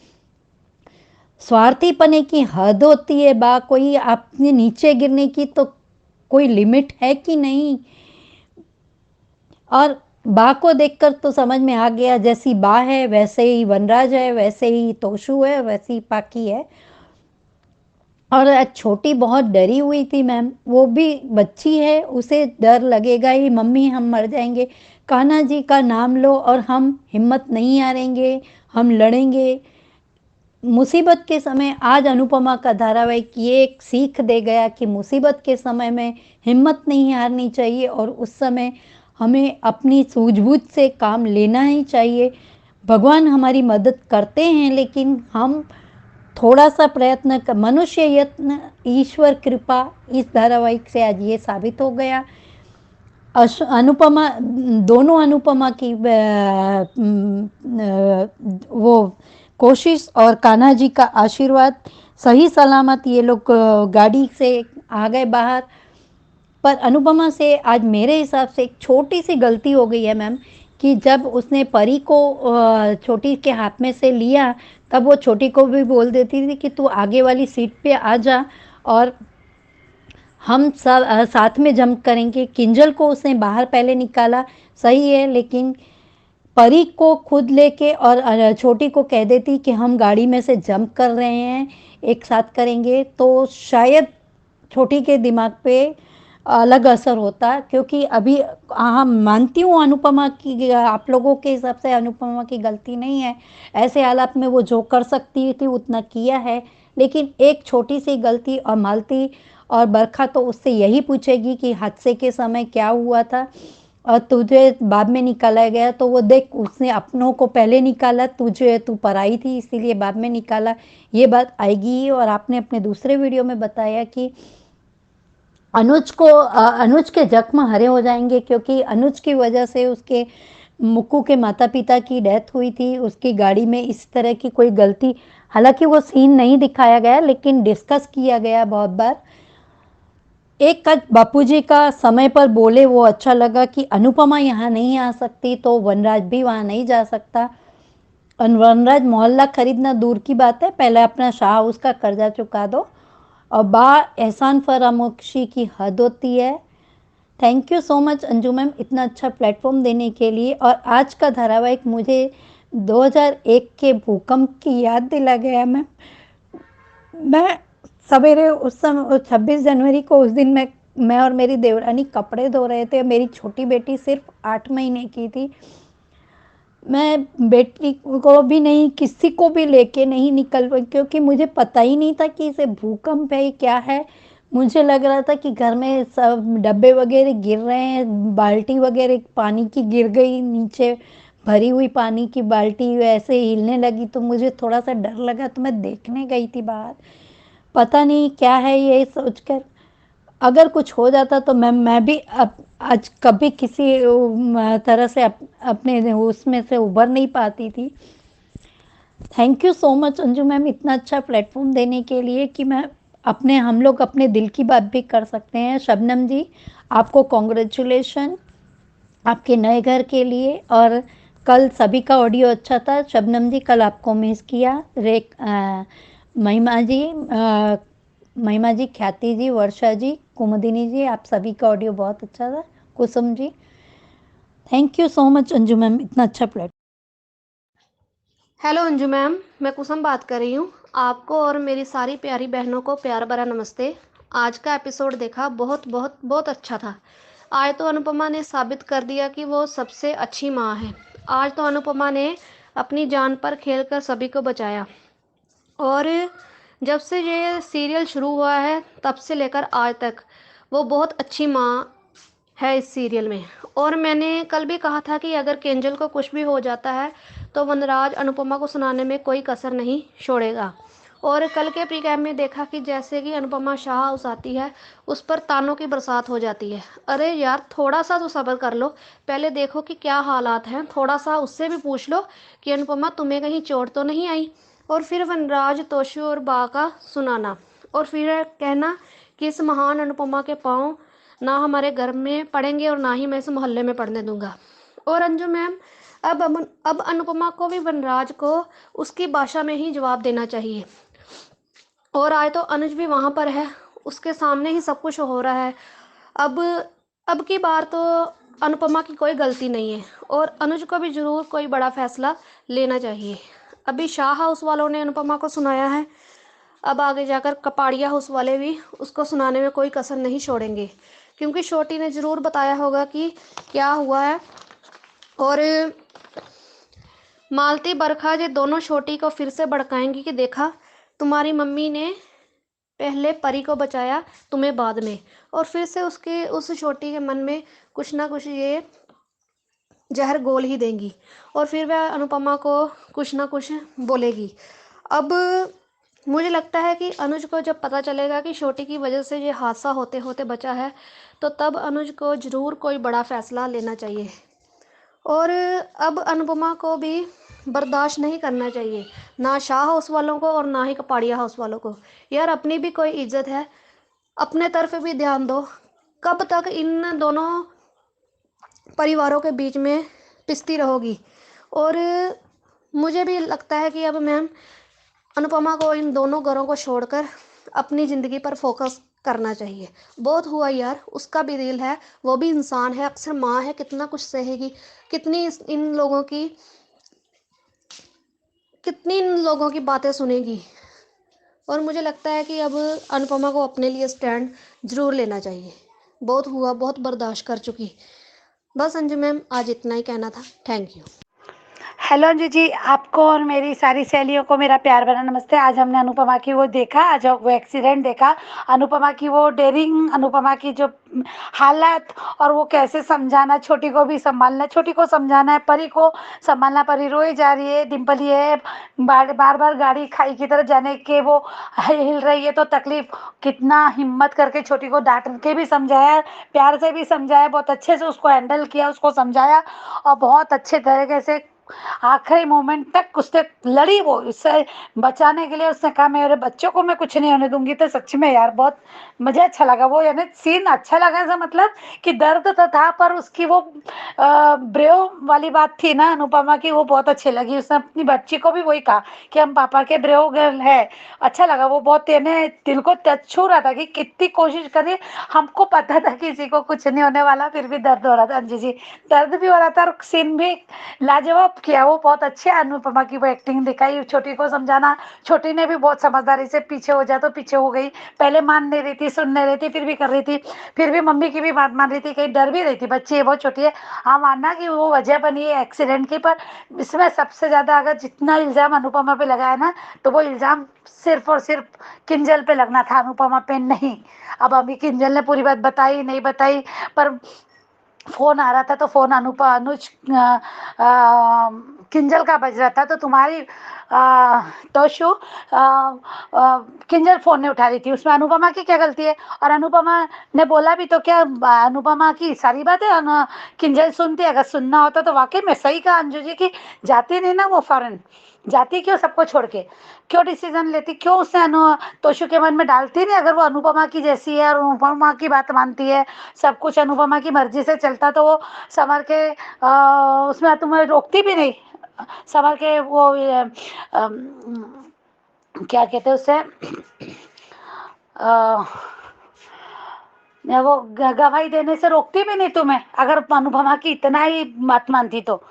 स्वार्थी पने की हद होती है कोई आपने नीचे गिरने की तो कोई लिमिट है कि नहीं? और को देखकर तो समझ में आ गया, जैसी है वैसे ही वनराज है, वैसे ही तोशु है, वैसे ही पाकी है। और छोटी बहुत डरी हुई थी मैम, वो भी बच्ची है, उसे डर लगेगा ही, मम्मी हम मर जाएंगे। कान्हा जी का नाम लो और हम हिम्मत नहीं हारेंगे, हम लड़ेंगे। मुसीबत के समय आज अनुपमा का धारावाहिक ये एक सीख दे गया कि मुसीबत के समय में हिम्मत नहीं हारनी चाहिए, और उस समय हमें अपनी सूझबूझ से काम लेना ही चाहिए। भगवान हमारी मदद करते हैं, लेकिन हम थोड़ा सा प्रयत्न कर, मनुष्य यत्न ईश्वर कृपा, इस धारावाहिक से आज ये साबित हो गया। अनुपमा, दोनों अनुपमा की वो कोशिश और कान्हा जी का आशीर्वाद, सही सलामत ये लोग गाड़ी से आ गए बाहर। पर अनुपमा से आज मेरे हिसाब से एक छोटी सी गलती हो गई है मैम, कि जब उसने परी को छोटी के हाथ में से लिया, तब वो छोटी को भी बोल देती थी कि तू आगे वाली सीट पे आ जा और हम सब साथ में जंप करेंगे। किंजल को उसने बाहर पहले निकाला, सही है, लेकिन परी को खुद लेके और छोटी को कह देती कि हम गाड़ी में से जंप कर रहे हैं, एक साथ करेंगे, तो शायद छोटी के दिमाग पे अलग असर होता। क्योंकि अभी हाँ, मानती हूँ अनुपमा की, आप लोगों के हिसाब से अनुपमा की गलती नहीं है, ऐसे हालात में वो जो कर सकती थी उतना किया है। लेकिन एक छोटी सी गलती, और मालती और बरखा तो उससे यही पूछेगी कि हादसे के समय क्या हुआ था और तुझे बाद में निकाला गया। तो वो देख, उसने अपनों को पहले निकाला, तू पराई थी इसीलिए बाद में निकाला, ये बात आएगी। और आपने अपने दूसरे वीडियो में बताया कि अनुज के जख्म हरे हो जाएंगे, क्योंकि अनुज की वजह से उसके मुक्कू के माता पिता की डेथ हुई थी। उसकी गाड़ी में इस तरह की कोई गलती, हालांकि वो सीन नहीं दिखाया गया, लेकिन डिस्कस किया गया बहुत बार। एक बापूजी का समय पर बोले, वो अच्छा लगा कि अनुपमा यहाँ नहीं आ सकती तो वनराज भी वहाँ नहीं जा सकता। वनराज मोहल्ला खरीदना दूर की बात है, पहले अपना शाह हाउस का कर्जा चुका दो। और एहसान फरामोशी की हद होती है। Thank you so much Anju ma'am, इतना अच्छा प्लेटफॉर्म देने के लिए। और आज का धारावाहिक मुझे 2001 के भूकंप की याद दिला गया मैम। मैं सवेरे उस समय 26 जनवरी को, उस दिन मैं और मेरी देवरानी कपड़े धो रहे थे। मेरी छोटी बेटी सिर्फ 8 महीने की थी। मैं बेटी को भी नहीं, किसी को भी लेके नहीं निकल पाई, क्योंकि मुझे पता ही नहीं था कि इसे भूकंप है क्या है। मुझे लग रहा था कि घर में सब डब्बे वगैरह गिर रहे हैं, बाल्टी वगैरह पानी की गिर गई नीचे, भरी हुई पानी की बाल्टी ऐसे हिलने लगी, तो मुझे थोड़ा सा डर लगा, तो मैं देखने गई थी बाहर। पता नहीं क्या है ये सोचकर, अगर कुछ हो जाता तो मैं भी आज कभी किसी तरह से अपने उसमें से उभर नहीं पाती थी। Thank you so much Anju ma'am, इतना अच्छा प्लेटफॉर्म देने के लिए कि हम लोग अपने दिल की बात भी कर सकते हैं। शबनम जी, आपको कॉन्ग्रेचुलेशन आपके नए घर के लिए। और कल सभी का ऑडियो अच्छा था। शबनम जी कल आपको मिस किया। महिमा जी, महिमा जी, ख्याति जी, वर्षा जी, कुमुदिनी जी, आप सभी का ऑडियो बहुत अच्छा था। Kusum ji, thank you so much Anju ma'am, इतना अच्छा प्लेट। हेलो अंजू मैम, मैं कुसुम बात कर रही हूँ। आपको और मेरी सारी प्यारी बहनों को प्यार भरा नमस्ते। आज का एपिसोड देखा, बहुत बहुत बहुत अच्छा था। आज तो अनुपमा ने साबित कर दिया कि वो सबसे अच्छी माँ है। आज तो अनुपमा ने अपनी जान पर खेलकर सभी को बचाया। और जब से ये सीरियल शुरू हुआ है तब से लेकर आज तक वो बहुत अच्छी माँ है इस सीरियल में। और मैंने कल भी कहा था कि अगर केंजल को कुछ भी हो जाता है तो वनराज अनुपमा को सुनाने में कोई कसर नहीं छोड़ेगा। और कल के प्रीकैप में देखा कि जैसे कि अनुपमा शाह हाउस आती है उस पर तानों की बरसात हो जाती है। अरे यार, थोड़ा सा तो सब्र कर लो, पहले देखो कि क्या हालात हैं, थोड़ा सा उससे भी पूछ लो कि अनुपमा तुम्हें कहीं चोट तो नहीं आई। और फिर वनराज, तोशु और बा का सुनाना, और फिर कहना कि इस महान अनुपमा के पाँव ना हमारे घर में पड़ेंगे और ना ही मैं इस मोहल्ले में पड़ने दूंगा। और अंजू मैम, अब अनुपमा को भी वनराज को उसकी भाषा में ही जवाब देना चाहिए। और आज तो अनुज भी वहाँ पर है, उसके सामने ही सब कुछ हो रहा है। अब अब की बार तो अनुपमा की कोई गलती नहीं है और अनुज को भी ज़रूर कोई बड़ा फैसला लेना चाहिए। अभी शाह हाउस वालों ने अनुपमा को सुनाया है, अब आगे जाकर कपाड़िया हाउस वाले भी उसको सुनाने में कोई कसर नहीं छोड़ेंगे, क्योंकि छोटी ने ज़रूर बताया होगा कि क्या हुआ है। और मालती, बरखा ये दोनों छोटी को फिर से भड़काएंगी कि देखा, तुम्हारी मम्मी ने पहले परी को बचाया, तुम्हें बाद में। और फिर से उसके उस छोटी के मन में कुछ ना कुछ ये जहर घोल ही देंगी और फिर वह अनुपमा को कुछ ना कुछ बोलेगी। अब मुझे लगता है कि अनुज को जब पता चलेगा कि छोटी की वजह से ये हादसा होते होते बचा है तो तब अनुज को ज़रूर कोई बड़ा फैसला लेना चाहिए। और अब अनुपमा को भी बर्दाश्त नहीं करना चाहिए, ना शाह हाउस वालों को और ना ही कपाड़िया हाउस वालों को। यार, अपनी भी कोई इज्जत है, अपने तरफ भी ध्यान दो। कब तक इन दोनों परिवारों के बीच में पिसती रहोगी? और मुझे भी लगता है कि अब मैम अनुपमा को इन दोनों घरों को छोड़कर अपनी ज़िंदगी पर फोकस करना चाहिए। बहुत हुआ यार, उसका भी दिल है, वो भी इंसान है, अक्सर माँ है, कितना कुछ सहेगी, कितनी इन लोगों की बातें सुनेगी। और मुझे लगता है कि अब अनुपमा को अपने लिए स्टैंड ज़रूर लेना चाहिए। बहुत हुआ, बहुत बर्दाश्त कर चुकी। बस अंजू मैम, आज इतना ही कहना था। Thank you. Hello Anju ji, आपको और मेरी सारी सहेलियों को मेरा प्यार भरा नमस्ते। आज हमने अनुपमा की वो देखा, आज वो एक्सीडेंट देखा, अनुपमा की वो डेयरिंग, अनुपमा की जो हालत, और वो कैसे समझाना, छोटी को भी संभालना, छोटी को समझाना है, परी को संभालना। परी रोई जा रही है, डिम्पल ये बार बार गाड़ी खाई की तरफ जाने के वो हिल रही है तो तकलीफ, कितना हिम्मत करके छोटी को डांट के भी समझाया, प्यार से भी समझाया, बहुत अच्छे से उसको हैंडल किया, उसको समझाया और बहुत अच्छे तरीके से आखिरी मोमेंट तक उसने लड़ी। वो इससे बचाने के लिए उसने कहा मेरे बच्चों को मैं कुछ नहीं होने दूंगी। तो सच में यार बहुत मुझे अच्छा लगा वो, यानी सीन अच्छा लगा, ऐसा मतलब कि दर्द तो था पर उसकी वो ब्रेव वाली बात थी ना अनुपमा की, वो बहुत अच्छी लगी। उसने अपनी बच्ची को भी वही कहा कि हम पापा के ब्रेव गर्ल है। अच्छा लगा वो, बहुत यानी दिल को टच छू रहा था कि कितनी कोशिश करी, हमको पता था किसी को कुछ नहीं होने वाला, फिर भी दर्द हो रहा था। अंजू जी, दर्द भी हो रहा था और सीन भी लाजवाब किया वो, बहुत अच्छे अनुपमा की वो एक्टिंग दिखाई। छोटी को समझाना, छोटी ने भी बहुत समझदारी से पीछे हो जा तो पीछे हो गई, पहले मान नहीं रही थी, सुन नहीं रही थी, फिर भी कर रही थी, फिर भी मम्मी की भी बात मान रही थी, कहीं डर भी रही थी, बच्ची है बहुत छोटी है। हाँ, मानना कि वो वजह बनी है एक्सीडेंट की, पर इसमें सबसे ज़्यादा अगर जितना इल्ज़ाम अनुपमा पे लगाया ना तो वो इल्ज़ाम सिर्फ और सिर्फ किंजल पे लगना था, अनुपमा पे नहीं। अब अभी किंजल ने पूरी बात बताई नहीं बताई, पर फोन आ रहा था तो फोन अनुज किंजल का बज रहा था, तो तुम्हारी तोशु किंजल फोन नहीं उठा रही थी, उसमें अनुपमा की क्या गलती है? और अनुपमा ने बोला भी तो क्या, अनुपमा की सारी बातें किंजल सुनती, अगर सुनना होता तो वाकई में सही कहा अंजू जी की, जाती नहीं ना वो फॉरेन, जाती क्यों सबको छोड़ के, क्यों डिसीजन लेती, क्यों उसने तोशु के मन में डालती नहीं। अगर वो अनुपमा की जैसी है और अनुपमा की बात मानती है, सब कुछ अनुपमा की मर्जी से चलता, तो वो समर के उसमें तुम्हें रोकती भी नहीं। समर के वो क्या कहते हैं उससे वो गवाही देने से रोकती भी नहीं तुम्हें, अगर अनुपमा की इतना ही मत मानती तो।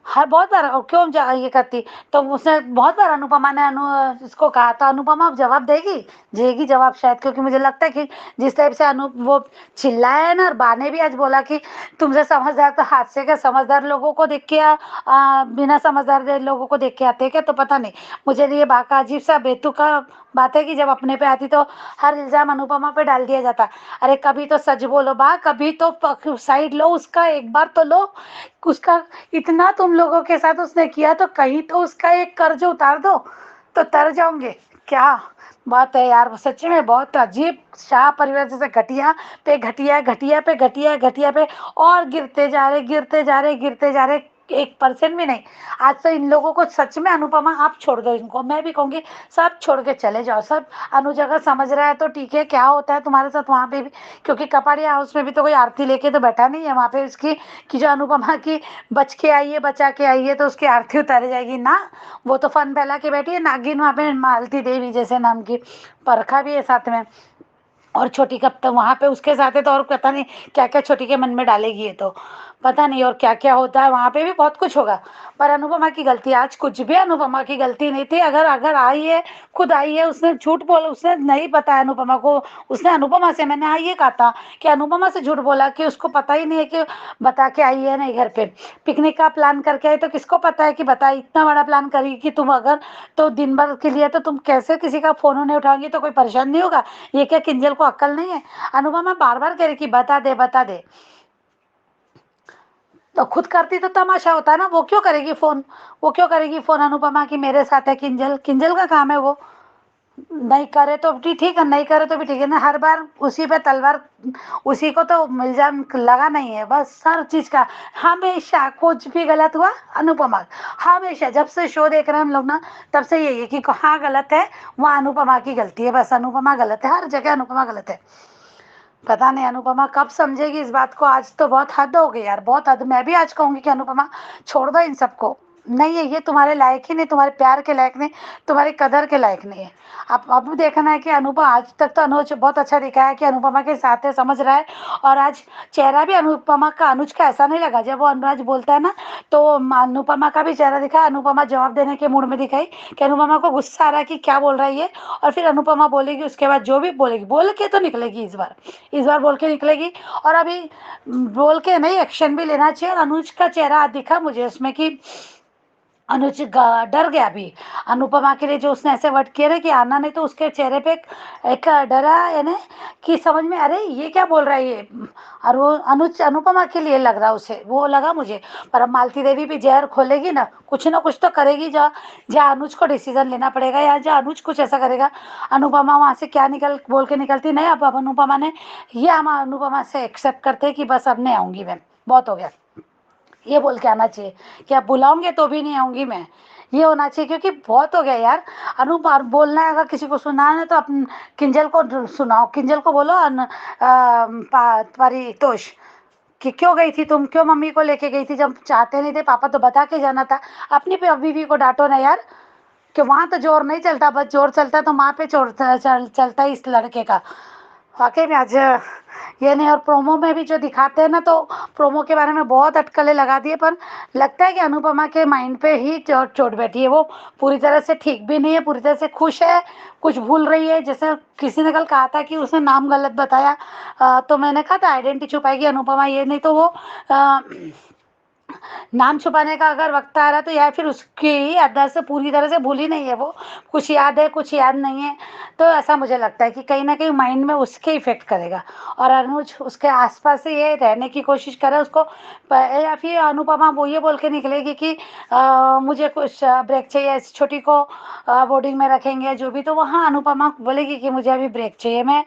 हर बहुत बार और क्यों ये करती, तो उसने बहुत बार अनुपमा ने इसको कहा था। अनुपमा अब जवाब देगी जवाब शायद, क्योंकि मुझे लगता है कि जिस टाइप से वो चिल्लाया है ना, और बा ने भी आज बोला कि तुमसे समझदार तो हाथ से, क्या समझदार लोगों को देख के बिना समझदार लोगों को देख के आते हैं क्या, तो पता नहीं। मुझे ये बा का अजीब सा बेतुका बात है कि जब अपने पे आती तो हर इल्जाम अनुपमा पे डाल दिया जाता। अरे कभी तो सच बोलो बा, कभी तो साइड लो उसका, एक बार तो लो उसका। इतना तुम लोगों के साथ उसने किया, तो कहीं तो उसका एक कर्ज उतार दो तो तर जाओगे। क्या बात है यार, सच्ची में बहुत अजीब। शाह परिवार जैसे घटिया पे घटिया, घटिया पे घटिया, घटिया पे और गिरते जा रहे, गिरते जा रहे, गिरते जा रहे। 1% भी नहीं। आज तो इन लोगों को सच में, अनुपमा आप छोड़ दो इनको, मैं भी कहूँगी सब छोड़ के चले जाओ। सब अनुज अगर समझ रहा है तो ठीक है, क्या होता है तुम्हारे साथ वहाँ पे भी, क्योंकि कपाड़िया हाउस में भी तो कोई आरती लेके तो बैठा नहीं है वहाँ पे उसकी, कि जो अनुपमा की बच के आई है, बचा के आई है, तो उसकी आरती उतारी जाएगी ना। वो तो फन फैला के बैठी है, नागिन वहाँ पे मालती देवी जैसे नाम की, परखा भी है साथ में, और छोटी कब तो वहाँ पे उसके साथ है, तो और पता नहीं क्या क्या छोटी के मन में डालेगी ये, तो पता नहीं और क्या क्या होता है वहाँ पे भी, बहुत कुछ होगा। पर अनुपमा की गलती, आज कुछ भी अनुपमा की गलती नहीं थी। अगर अगर आई है, खुद आई है, उसने झूठ बोला, उसने नहीं बताया अनुपमा को। उसने अनुपमा से, मैंने ये कहा था कि अनुपमा से झूठ बोला कि उसको पता ही नहीं है कि बता के आई है नहीं घर पे। पिकनिक का प्लान करके आई, तो किसको पता है कि बता, इतना बड़ा प्लान करी कि तुम अगर तो दिन भर के लिए, तो तुम कैसे किसी का फोन नहीं उठाओगी, तो कोई परेशान नहीं होगा। ये क्या किंजल को अक्ल नहीं है। अनुपमा बार बार कह रही कि बता दे बता दे, तो खुद करती तो तमाशा होता है ना। वो क्यों करेगी फोन, वो क्यों करेगी फोन अनुपमा की, मेरे साथ है किंजल, किंजल का काम है वो। नहीं करे तो भी ठीक है, नहीं करे तो भी ठीक है ना। हर बार उसी पे तलवार, उसी को तो इल्जाम लगा नहीं है बस हर चीज का। हमेशा कुछ भी गलत हुआ अनुपमा, हमेशा जब से शो देख रहे हैं हम लोग ना, तब से यही है कि कहाँ गलत है, वहाँ अनुपमा की गलती है। बस अनुपमा गलत है, हर जगह अनुपमा गलत है। पता नहीं अनुपमा कब समझेगी इस बात को। आज तो बहुत हद हो गई यार, बहुत हद। मैं भी आज कहूंगी कि अनुपमा छोड़ दो इन सबको, नहीं है ये तुम्हारे लायक ही नहीं, तुम्हारे प्यार के लायक नहीं, तुम्हारी कदर के लायक नहीं है। अब देखना है कि अनुपमा, आज तक तो अनुज बहुत अच्छा दिखाया है कि अनुपमा के साथ है, समझ रहा है। और आज चेहरा भी अनुपमा का, अनुज का ऐसा नहीं लगा। जब वो अनुराज बोलता है ना, तो अनुपमा का भी चेहरा दिखा, अनुपमा जवाब देने के मूड में दिखाई कि अनुपमा को गुस्सा आ रहा है कि क्या बोल रहा है ये। और फिर अनुपमा बोलेगी, उसके बाद जो भी बोलेगी, बोल के तो निकलेगी इस बार बोल के निकलेगी। और अभी बोल के नहीं, एक्शन भी लेना चाहिए। और अनुज का चेहरा दिखा मुझे उसमें कि अनुज डर गया भी अनुपमा के लिए, जो उसने ऐसे वर्ड किए ना कि आना नहीं, तो उसके चेहरे पे एक डरा यानी कि समझ में, अरे ये क्या बोल रहा है ये। और वो अनुज अनुपमा के लिए लग रहा उसे, वो लगा मुझे। पर अब मालती देवी भी जहर खोलेगी ना कुछ तो करेगी, जहाँ अनुज को डिसीजन लेना पड़ेगा, या जहाँ अनुज कुछ ऐसा करेगा, अनुपमा वहाँ से क्या बोल के निकलती नहीं। अब अनुपमा ने ये, हम अनुपमा से एक्सेप्ट करते हैं कि बस अब नहीं आऊँगी मैं, बहुत हो गया, ये बोल के आना चाहिए कि आप बुलाओगे तो भी नहीं आऊंगी मैं, ये होना चाहिए। क्योंकि बहुत हो गया यार। बोलना है, अगर किसी को सुनाना है तो अपन किंजल को सुनाओ, किंजल को बोलो परितोष कि क्यों गई थी तुम, क्यों मम्मी को लेके गई थी, जब चाहते नहीं थे पापा तो बता के जाना था। अपनी पे बीवी को डांटो ना यार, कि वहाँ तो जोर नहीं चलता, बस जोर चलता तो माँ पे चलता है इस लड़के का। वाकई में आज ये नहीं। और प्रोमो में भी जो दिखाते हैं ना, तो प्रोमो के बारे में बहुत अटकलें लगा दिए, पर लगता है कि अनुपमा के माइंड पे ही चोट बैठी है। वो पूरी तरह से ठीक भी नहीं है, पूरी तरह से खुश है, कुछ भूल रही है। जैसे किसी ने कल कहा था कि उसने नाम गलत बताया, तो मैंने कहा था आइडेंटिटी छुपाएगी अनुपमा, ये नहीं तो वो नाम छुपाने का अगर वक्त आ रहा तो, या फिर उसकी याददाश्त से पूरी तरह से भूली नहीं है, वो कुछ याद है कुछ याद नहीं है। तो ऐसा मुझे लगता है कि कहीं ना कहीं माइंड में उसके इफेक्ट करेगा, और अनुज उसके आसपास से ये रहने की कोशिश करे उसको। या फिर अनुपमा वो ये बोल के निकलेगी कि मुझे कुछ ब्रेक चाहिए, इस छोटी को बोर्डिंग में रखेंगे जो भी, तो वहाँ अनुपमा बोलेगी कि मुझे अभी ब्रेक चाहिए, मैं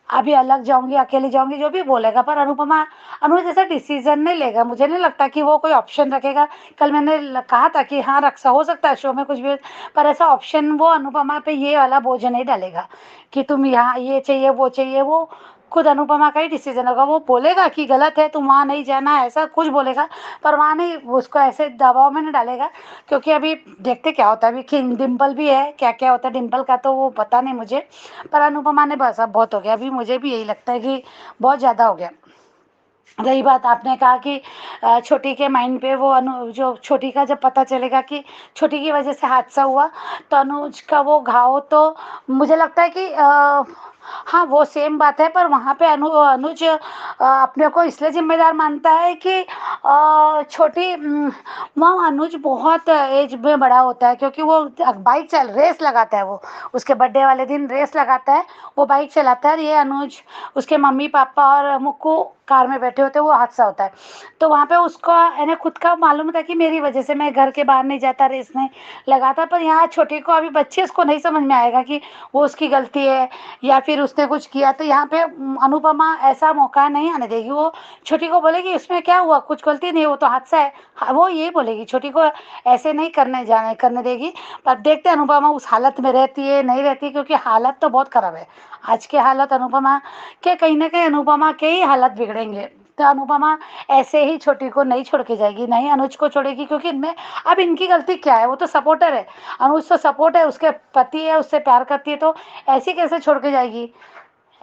अभी अलग जाऊंगी, अकेले जाऊंगी, जो भी बोलेगा, पर अनुज ऐसा डिसीजन नहीं लेगा। मुझे नहीं लगता कि वो कोई ऑप्शन रखेगा। कल मैंने कहा था कि हाँ रख हो सकता है शो में कुछ भी, पर ऐसा ऑप्शन वो अनुपमा पे ये वाला बोझ नहीं डालेगा कि तुम यहाँ ये चाहिए वो चाहिए। वो खुद अनुपमा का ही डिसीजन होगा। वो बोलेगा कि गलत है, तुम वहाँ नहीं जाना, ऐसा कुछ बोलेगा, पर वहाँ नहीं, वो उसको ऐसे दबाव में नहीं डालेगा। क्योंकि अभी देखते क्या होता है। अभी डिम्पल भी है, क्या क्या होता है डिम्पल का तो वो पता नहीं मुझे, पर अनुपमा ने बस अब बहुत हो गया। अभी मुझे भी यही लगता है कि बहुत ज़्यादा हो गया। रही बात, आपने कहा कि छोटी के माइंड पे वो जो छोटी का जब पता चलेगा कि छोटी की वजह से हादसा हुआ, तो अनुज का वो घाव, तो मुझे लगता है कि हाँ वो सेम बात है, पर वहाँ पे अनुज अपने को इसलिए जिम्मेदार मानता है कि छोटी वहाँ अनुज बहुत एज में बड़ा होता है, क्योंकि वो बाइक चल रेस लगाता है। वो उसके बर्थडे वाले दिन रेस लगाता है, वो बाइक चलाता है। और ये अनुज, उसके मम्मी पापा और मुक्कू कार में बैठे होते, वो हादसा होता है। तो वहाँ पे उसको यानी खुद का मालूम था कि मेरी वजह से मैं घर के बाहर नहीं जाता, रेस नहीं लगाता। पर यहाँ छोटे को, अभी बच्चे, उसको नहीं समझ में आएगा कि वो उसकी गलती है या फिर उसने कुछ किया। तो यहाँ पे अनुपमा ऐसा मौका नहीं आने देगी। वो छोटी को बोलेगी इसमें क्या हुआ, कुछ गलती नहीं, वो तो हादसा है। वो ये बोलेगी, छोटी को ऐसे नहीं करने देगी। पर देखते हैं अनुपमा उस हालत में रहती है नहीं रहती, क्योंकि हालत तो बहुत खराब है आज के। हालत अनुपमा के कहीं ना कहीं अनुपमा के ही हालत बिगड़ेंगे। तो अनुपमा ऐसे ही छोटी को नहीं छोड़ के जाएगी, नहीं अनुज को छोड़ेगी, क्योंकि इनमें अब इनकी गलती क्या है। वो तो सपोर्टर है, अनुज तो सपोर्ट है, उसके पति है, उससे प्यार करती है, तो ऐसी कैसे छोड़ के जाएगी।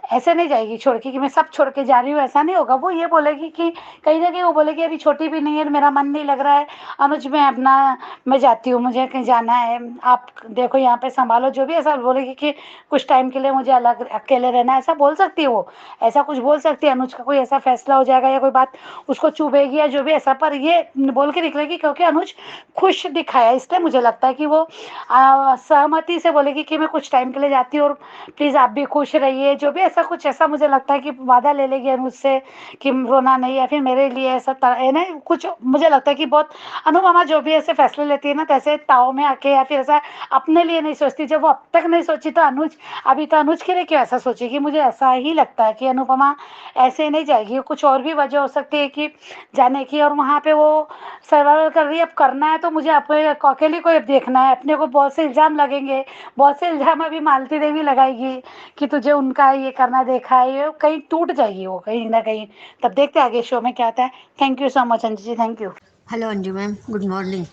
ऐसे नहीं जाएगी छोड़ के कि मैं सब छोड़ के जा रही हूँ, ऐसा नहीं होगा। वो ये बोलेगी कि कहीं ना कहीं वो बोलेगी अभी छोटी भी नहीं है, मेरा मन नहीं लग रहा है अनुज, मैं जाती हूँ, मुझे कहीं जाना है, आप देखो यहाँ पे संभालो, जो भी। ऐसा बोलेगी कि कुछ टाइम के लिए मुझे अलग अकेले रहना है, ऐसा बोल सकती है वो। ऐसा कुछ बोल सकती है। अनुज का कोई ऐसा फैसला हो जाएगा या कोई बात उसको चुभेगी या जो भी ऐसा, पर ये बोल के निकलेगी क्योंकि अनुज खुश दिखाया, इसलिए मुझे लगता है कि वो सहमति से बोलेगी कि मैं कुछ टाइम के लिए जाती हूँ और प्लीज़ आप भी खुश रहिए, जो भी। ऐसा कुछ ऐसा मुझे लगता है कि वादा ले लेगी मुझसे कि रोना नहीं, या फिर मेरे लिए ऐसा है ना कुछ। मुझे लगता है कि बहुत अनुपमा जो भी ऐसे फैसले लेती है ना, तैसे ताव में आके या फिर ऐसा अपने लिए नहीं सोचती। जब वो अब तक नहीं सोची तो अनुज अभी तो अनुज के लिए क्यों ऐसा सोचेगी। मुझे ऐसा ही लगता है कि अनुपमा ऐसे नहीं जाएगी। कुछ और भी वजह हो सकती है कि जाने की, और वहाँ पे वो सर्वाइवल कर रही है। अब करना है तो मुझे अपने अकेले को अब देखना है। अपने को बहुत से इल्ज़ाम लगेंगे, बहुत से इल्ज़ाम अभी मालती देवी लगाएगी कि तुझे उनका ये करना देखा है, ये कहीं टूट जाएगी वो कहीं ना कहीं। तब देखते हैं आगे शो में क्या आता है। Thank you so much Anju ji, thank you. Hello Anju ma'am, good morning.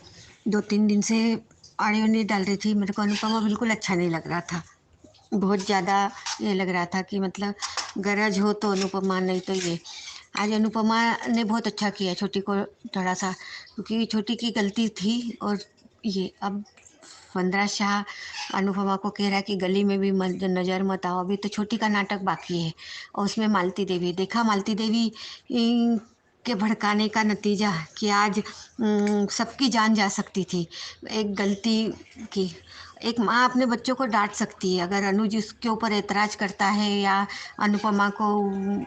2-3 दिन से ऑडियो नहीं डाल रही थी, मेरे को अनुपमा बिल्कुल अच्छा नहीं लग रहा था। बहुत ज़्यादा ये लग रहा था कि मतलब गरज हो तो अनुपमा, नहीं तो ये। आज अनुपमा ने बहुत अच्छा किया छोटी को थोड़ा सा, क्योंकि छोटी की गलती थी। और ये अब वनराज शाह अनुपमा को कह रहा है कि गली में भी मत नज़र मत आओ, अभी तो छोटी का नाटक बाकी है। और उसमें मालती देवी देखा, मालती देवी के भड़काने का नतीजा कि आज सबकी जान जा सकती थी एक गलती की। एक माँ अपने बच्चों को डांट सकती है, अगर अनुज उसके ऊपर एतराज़ करता है या अनुपमा को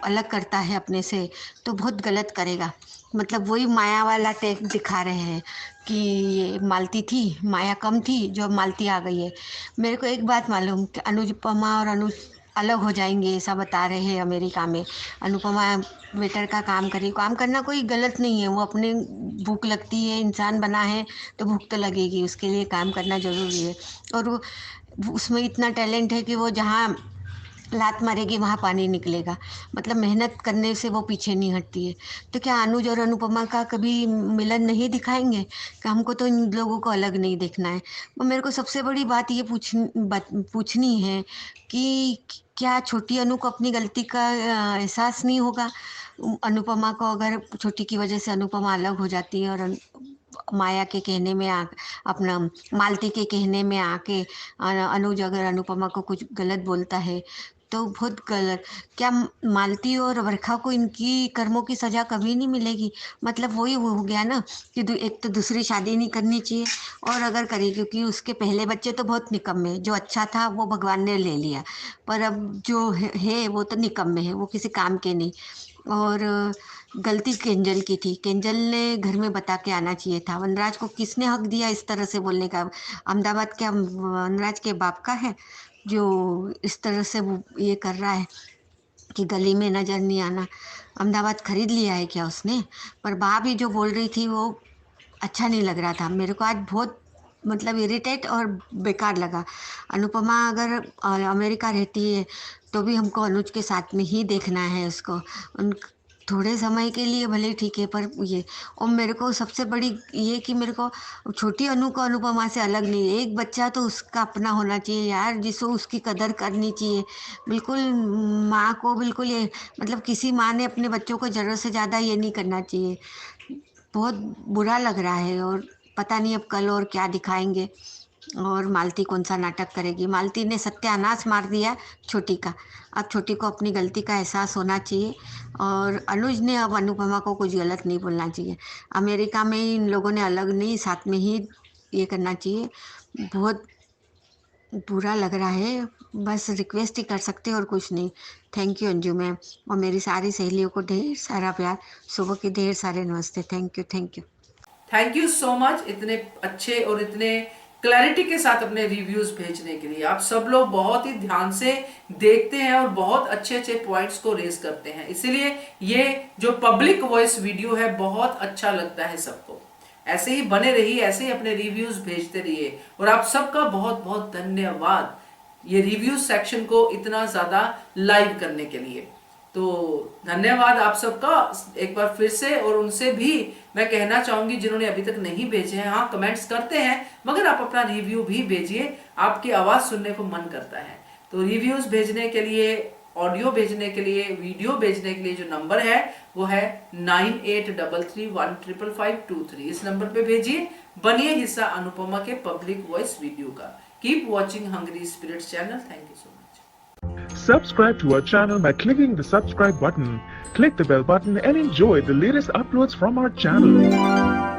अलग करता है अपने से तो बहुत गलत करेगा। मतलब वही माया वाला टेक दिखा रहे हैं कि ये मालती थी, माया कम थी, जो मालती आ गई है। मेरे को एक बात मालूम कि अनुपमा और अनुज अलग हो जाएंगे, ऐसा बता रहे हैं अमेरिका में। अनुपमा वेटर का काम करी, काम करना कोई गलत नहीं है, वो अपने भूख लगती है, इंसान बना है तो भूख तो लगेगी, उसके लिए काम करना ज़रूरी है। और वो उसमें इतना टैलेंट है कि वो जहाँ लात मारेगी वहाँ पानी निकलेगा। मतलब मेहनत करने से वो पीछे नहीं हटती है। तो क्या अनुज और अनुपमा का कभी मिलन नहीं दिखाएंगे? कि हमको तो इन लोगों को अलग नहीं देखना है। वो मेरे को सबसे बड़ी बात ये पूछनी है कि क्या छोटी अनु को अपनी गलती का एहसास नहीं होगा? अनुपमा को, अगर छोटी की वजह से अनुपमा अलग हो जाती है और माया के कहने में अपना मालती के कहने में आके अनुज अगर अनुपमा को कुछ गलत बोलता है तो बहुत गलत। क्या मालती और वर्षा को इनकी कर्मों की सजा कभी नहीं मिलेगी? मतलब वही हो गया ना कि एक तो दूसरी शादी नहीं करनी चाहिए, और अगर करे क्योंकि उसके पहले बच्चे तो बहुत निकम्मे, जो अच्छा था वो भगवान ने ले लिया, पर अब जो है वो तो निकम्मे है, वो किसी काम के नहीं। और गलती केंजल की थी, केंजल ने घर में बता के आना चाहिए था। वनराज को किसने हक दिया इस तरह से बोलने का? अहमदाबाद क्या वनराज के बाप का है जो इस तरह से वो ये कर रहा है? कि गली में नज़र नहीं आना। अहमदाबाद खरीद लिया है क्या उसने? पर भाभी जो बोल रही थी वो अच्छा नहीं लग रहा था मेरे को। आज बहुत मतलब इरिटेट और बेकार लगा। अनुपमा अगर अमेरिका रहती है तो भी हमको अनुज के साथ में ही देखना है उसको। उन थोड़े समय के लिए भले ठीक है, पर ये और मेरे को सबसे बड़ी ये कि मेरे को छोटी अनु को अनुपमा से अलग नहीं है। एक बच्चा तो उसका अपना होना चाहिए यार, जिसको उसकी कदर करनी चाहिए। बिल्कुल माँ को बिल्कुल ये मतलब किसी माँ ने अपने बच्चों को ज़रूरत से ज़्यादा ये नहीं करना चाहिए। बहुत बुरा लग रहा है और पता नहीं अब कल और क्या दिखाएंगे और मालती कौन सा नाटक करेगी। मालती ने सत्यानाश मार दिया छोटी का। अब छोटी को अपनी गलती का एहसास होना चाहिए और अनुज ने अब अनुपमा को कुछ गलत नहीं बोलना चाहिए। अमेरिका में ही इन लोगों ने अलग नहीं, साथ में ही ये करना चाहिए। बहुत बुरा लग रहा है, बस रिक्वेस्ट ही कर सकते और कुछ नहीं। थैंक यू अंजू मैम, और मेरी सारी सहेलियों को ढेर सारा प्यार, सुबह के ढेर सारे नमस्ते। Thank you thank you thank you so much इतने अच्छे और इतने क्लैरिटी के साथ अपने रिव्यूज भेजने के लिए। आप सब लोग बहुत ही ध्यान से देखते हैं और बहुत अच्छे अच्छे पॉइंट्स को रेज करते हैं, इसीलिए ये जो पब्लिक वॉइस वीडियो है बहुत अच्छा लगता है सबको। ऐसे ही बने रहिए, ऐसे ही अपने रिव्यूज भेजते रहिए और आप सबका बहुत बहुत धन्यवाद ये रिव्यू सेक्शन को इतना ज्यादा लाइव करने के लिए। तो धन्यवाद आप सबका एक बार फिर से। और उनसे भी मैं कहना चाहूंगी जिन्होंने अभी तक नहीं भेजे हैं, हाँ कमेंट्स करते हैं मगर आप अपना रिव्यू भी भेजिए, आपकी आवाज सुनने को मन करता है। तो रिव्यूज भेजने के लिए, ऑडियो भेजने के लिए, वीडियो भेजने के लिए जो नंबर है वो है 9833155523। इस नंबर पे भेजिए। बनिए हिस्सा अनुपमा के पब्लिक वॉइस वीडियो का। Keep watching hungry spirits channel. Thank you so much. Subscribe to our channel by clicking the subscribe button. Click the bell button and enjoy the latest uploads from our channel.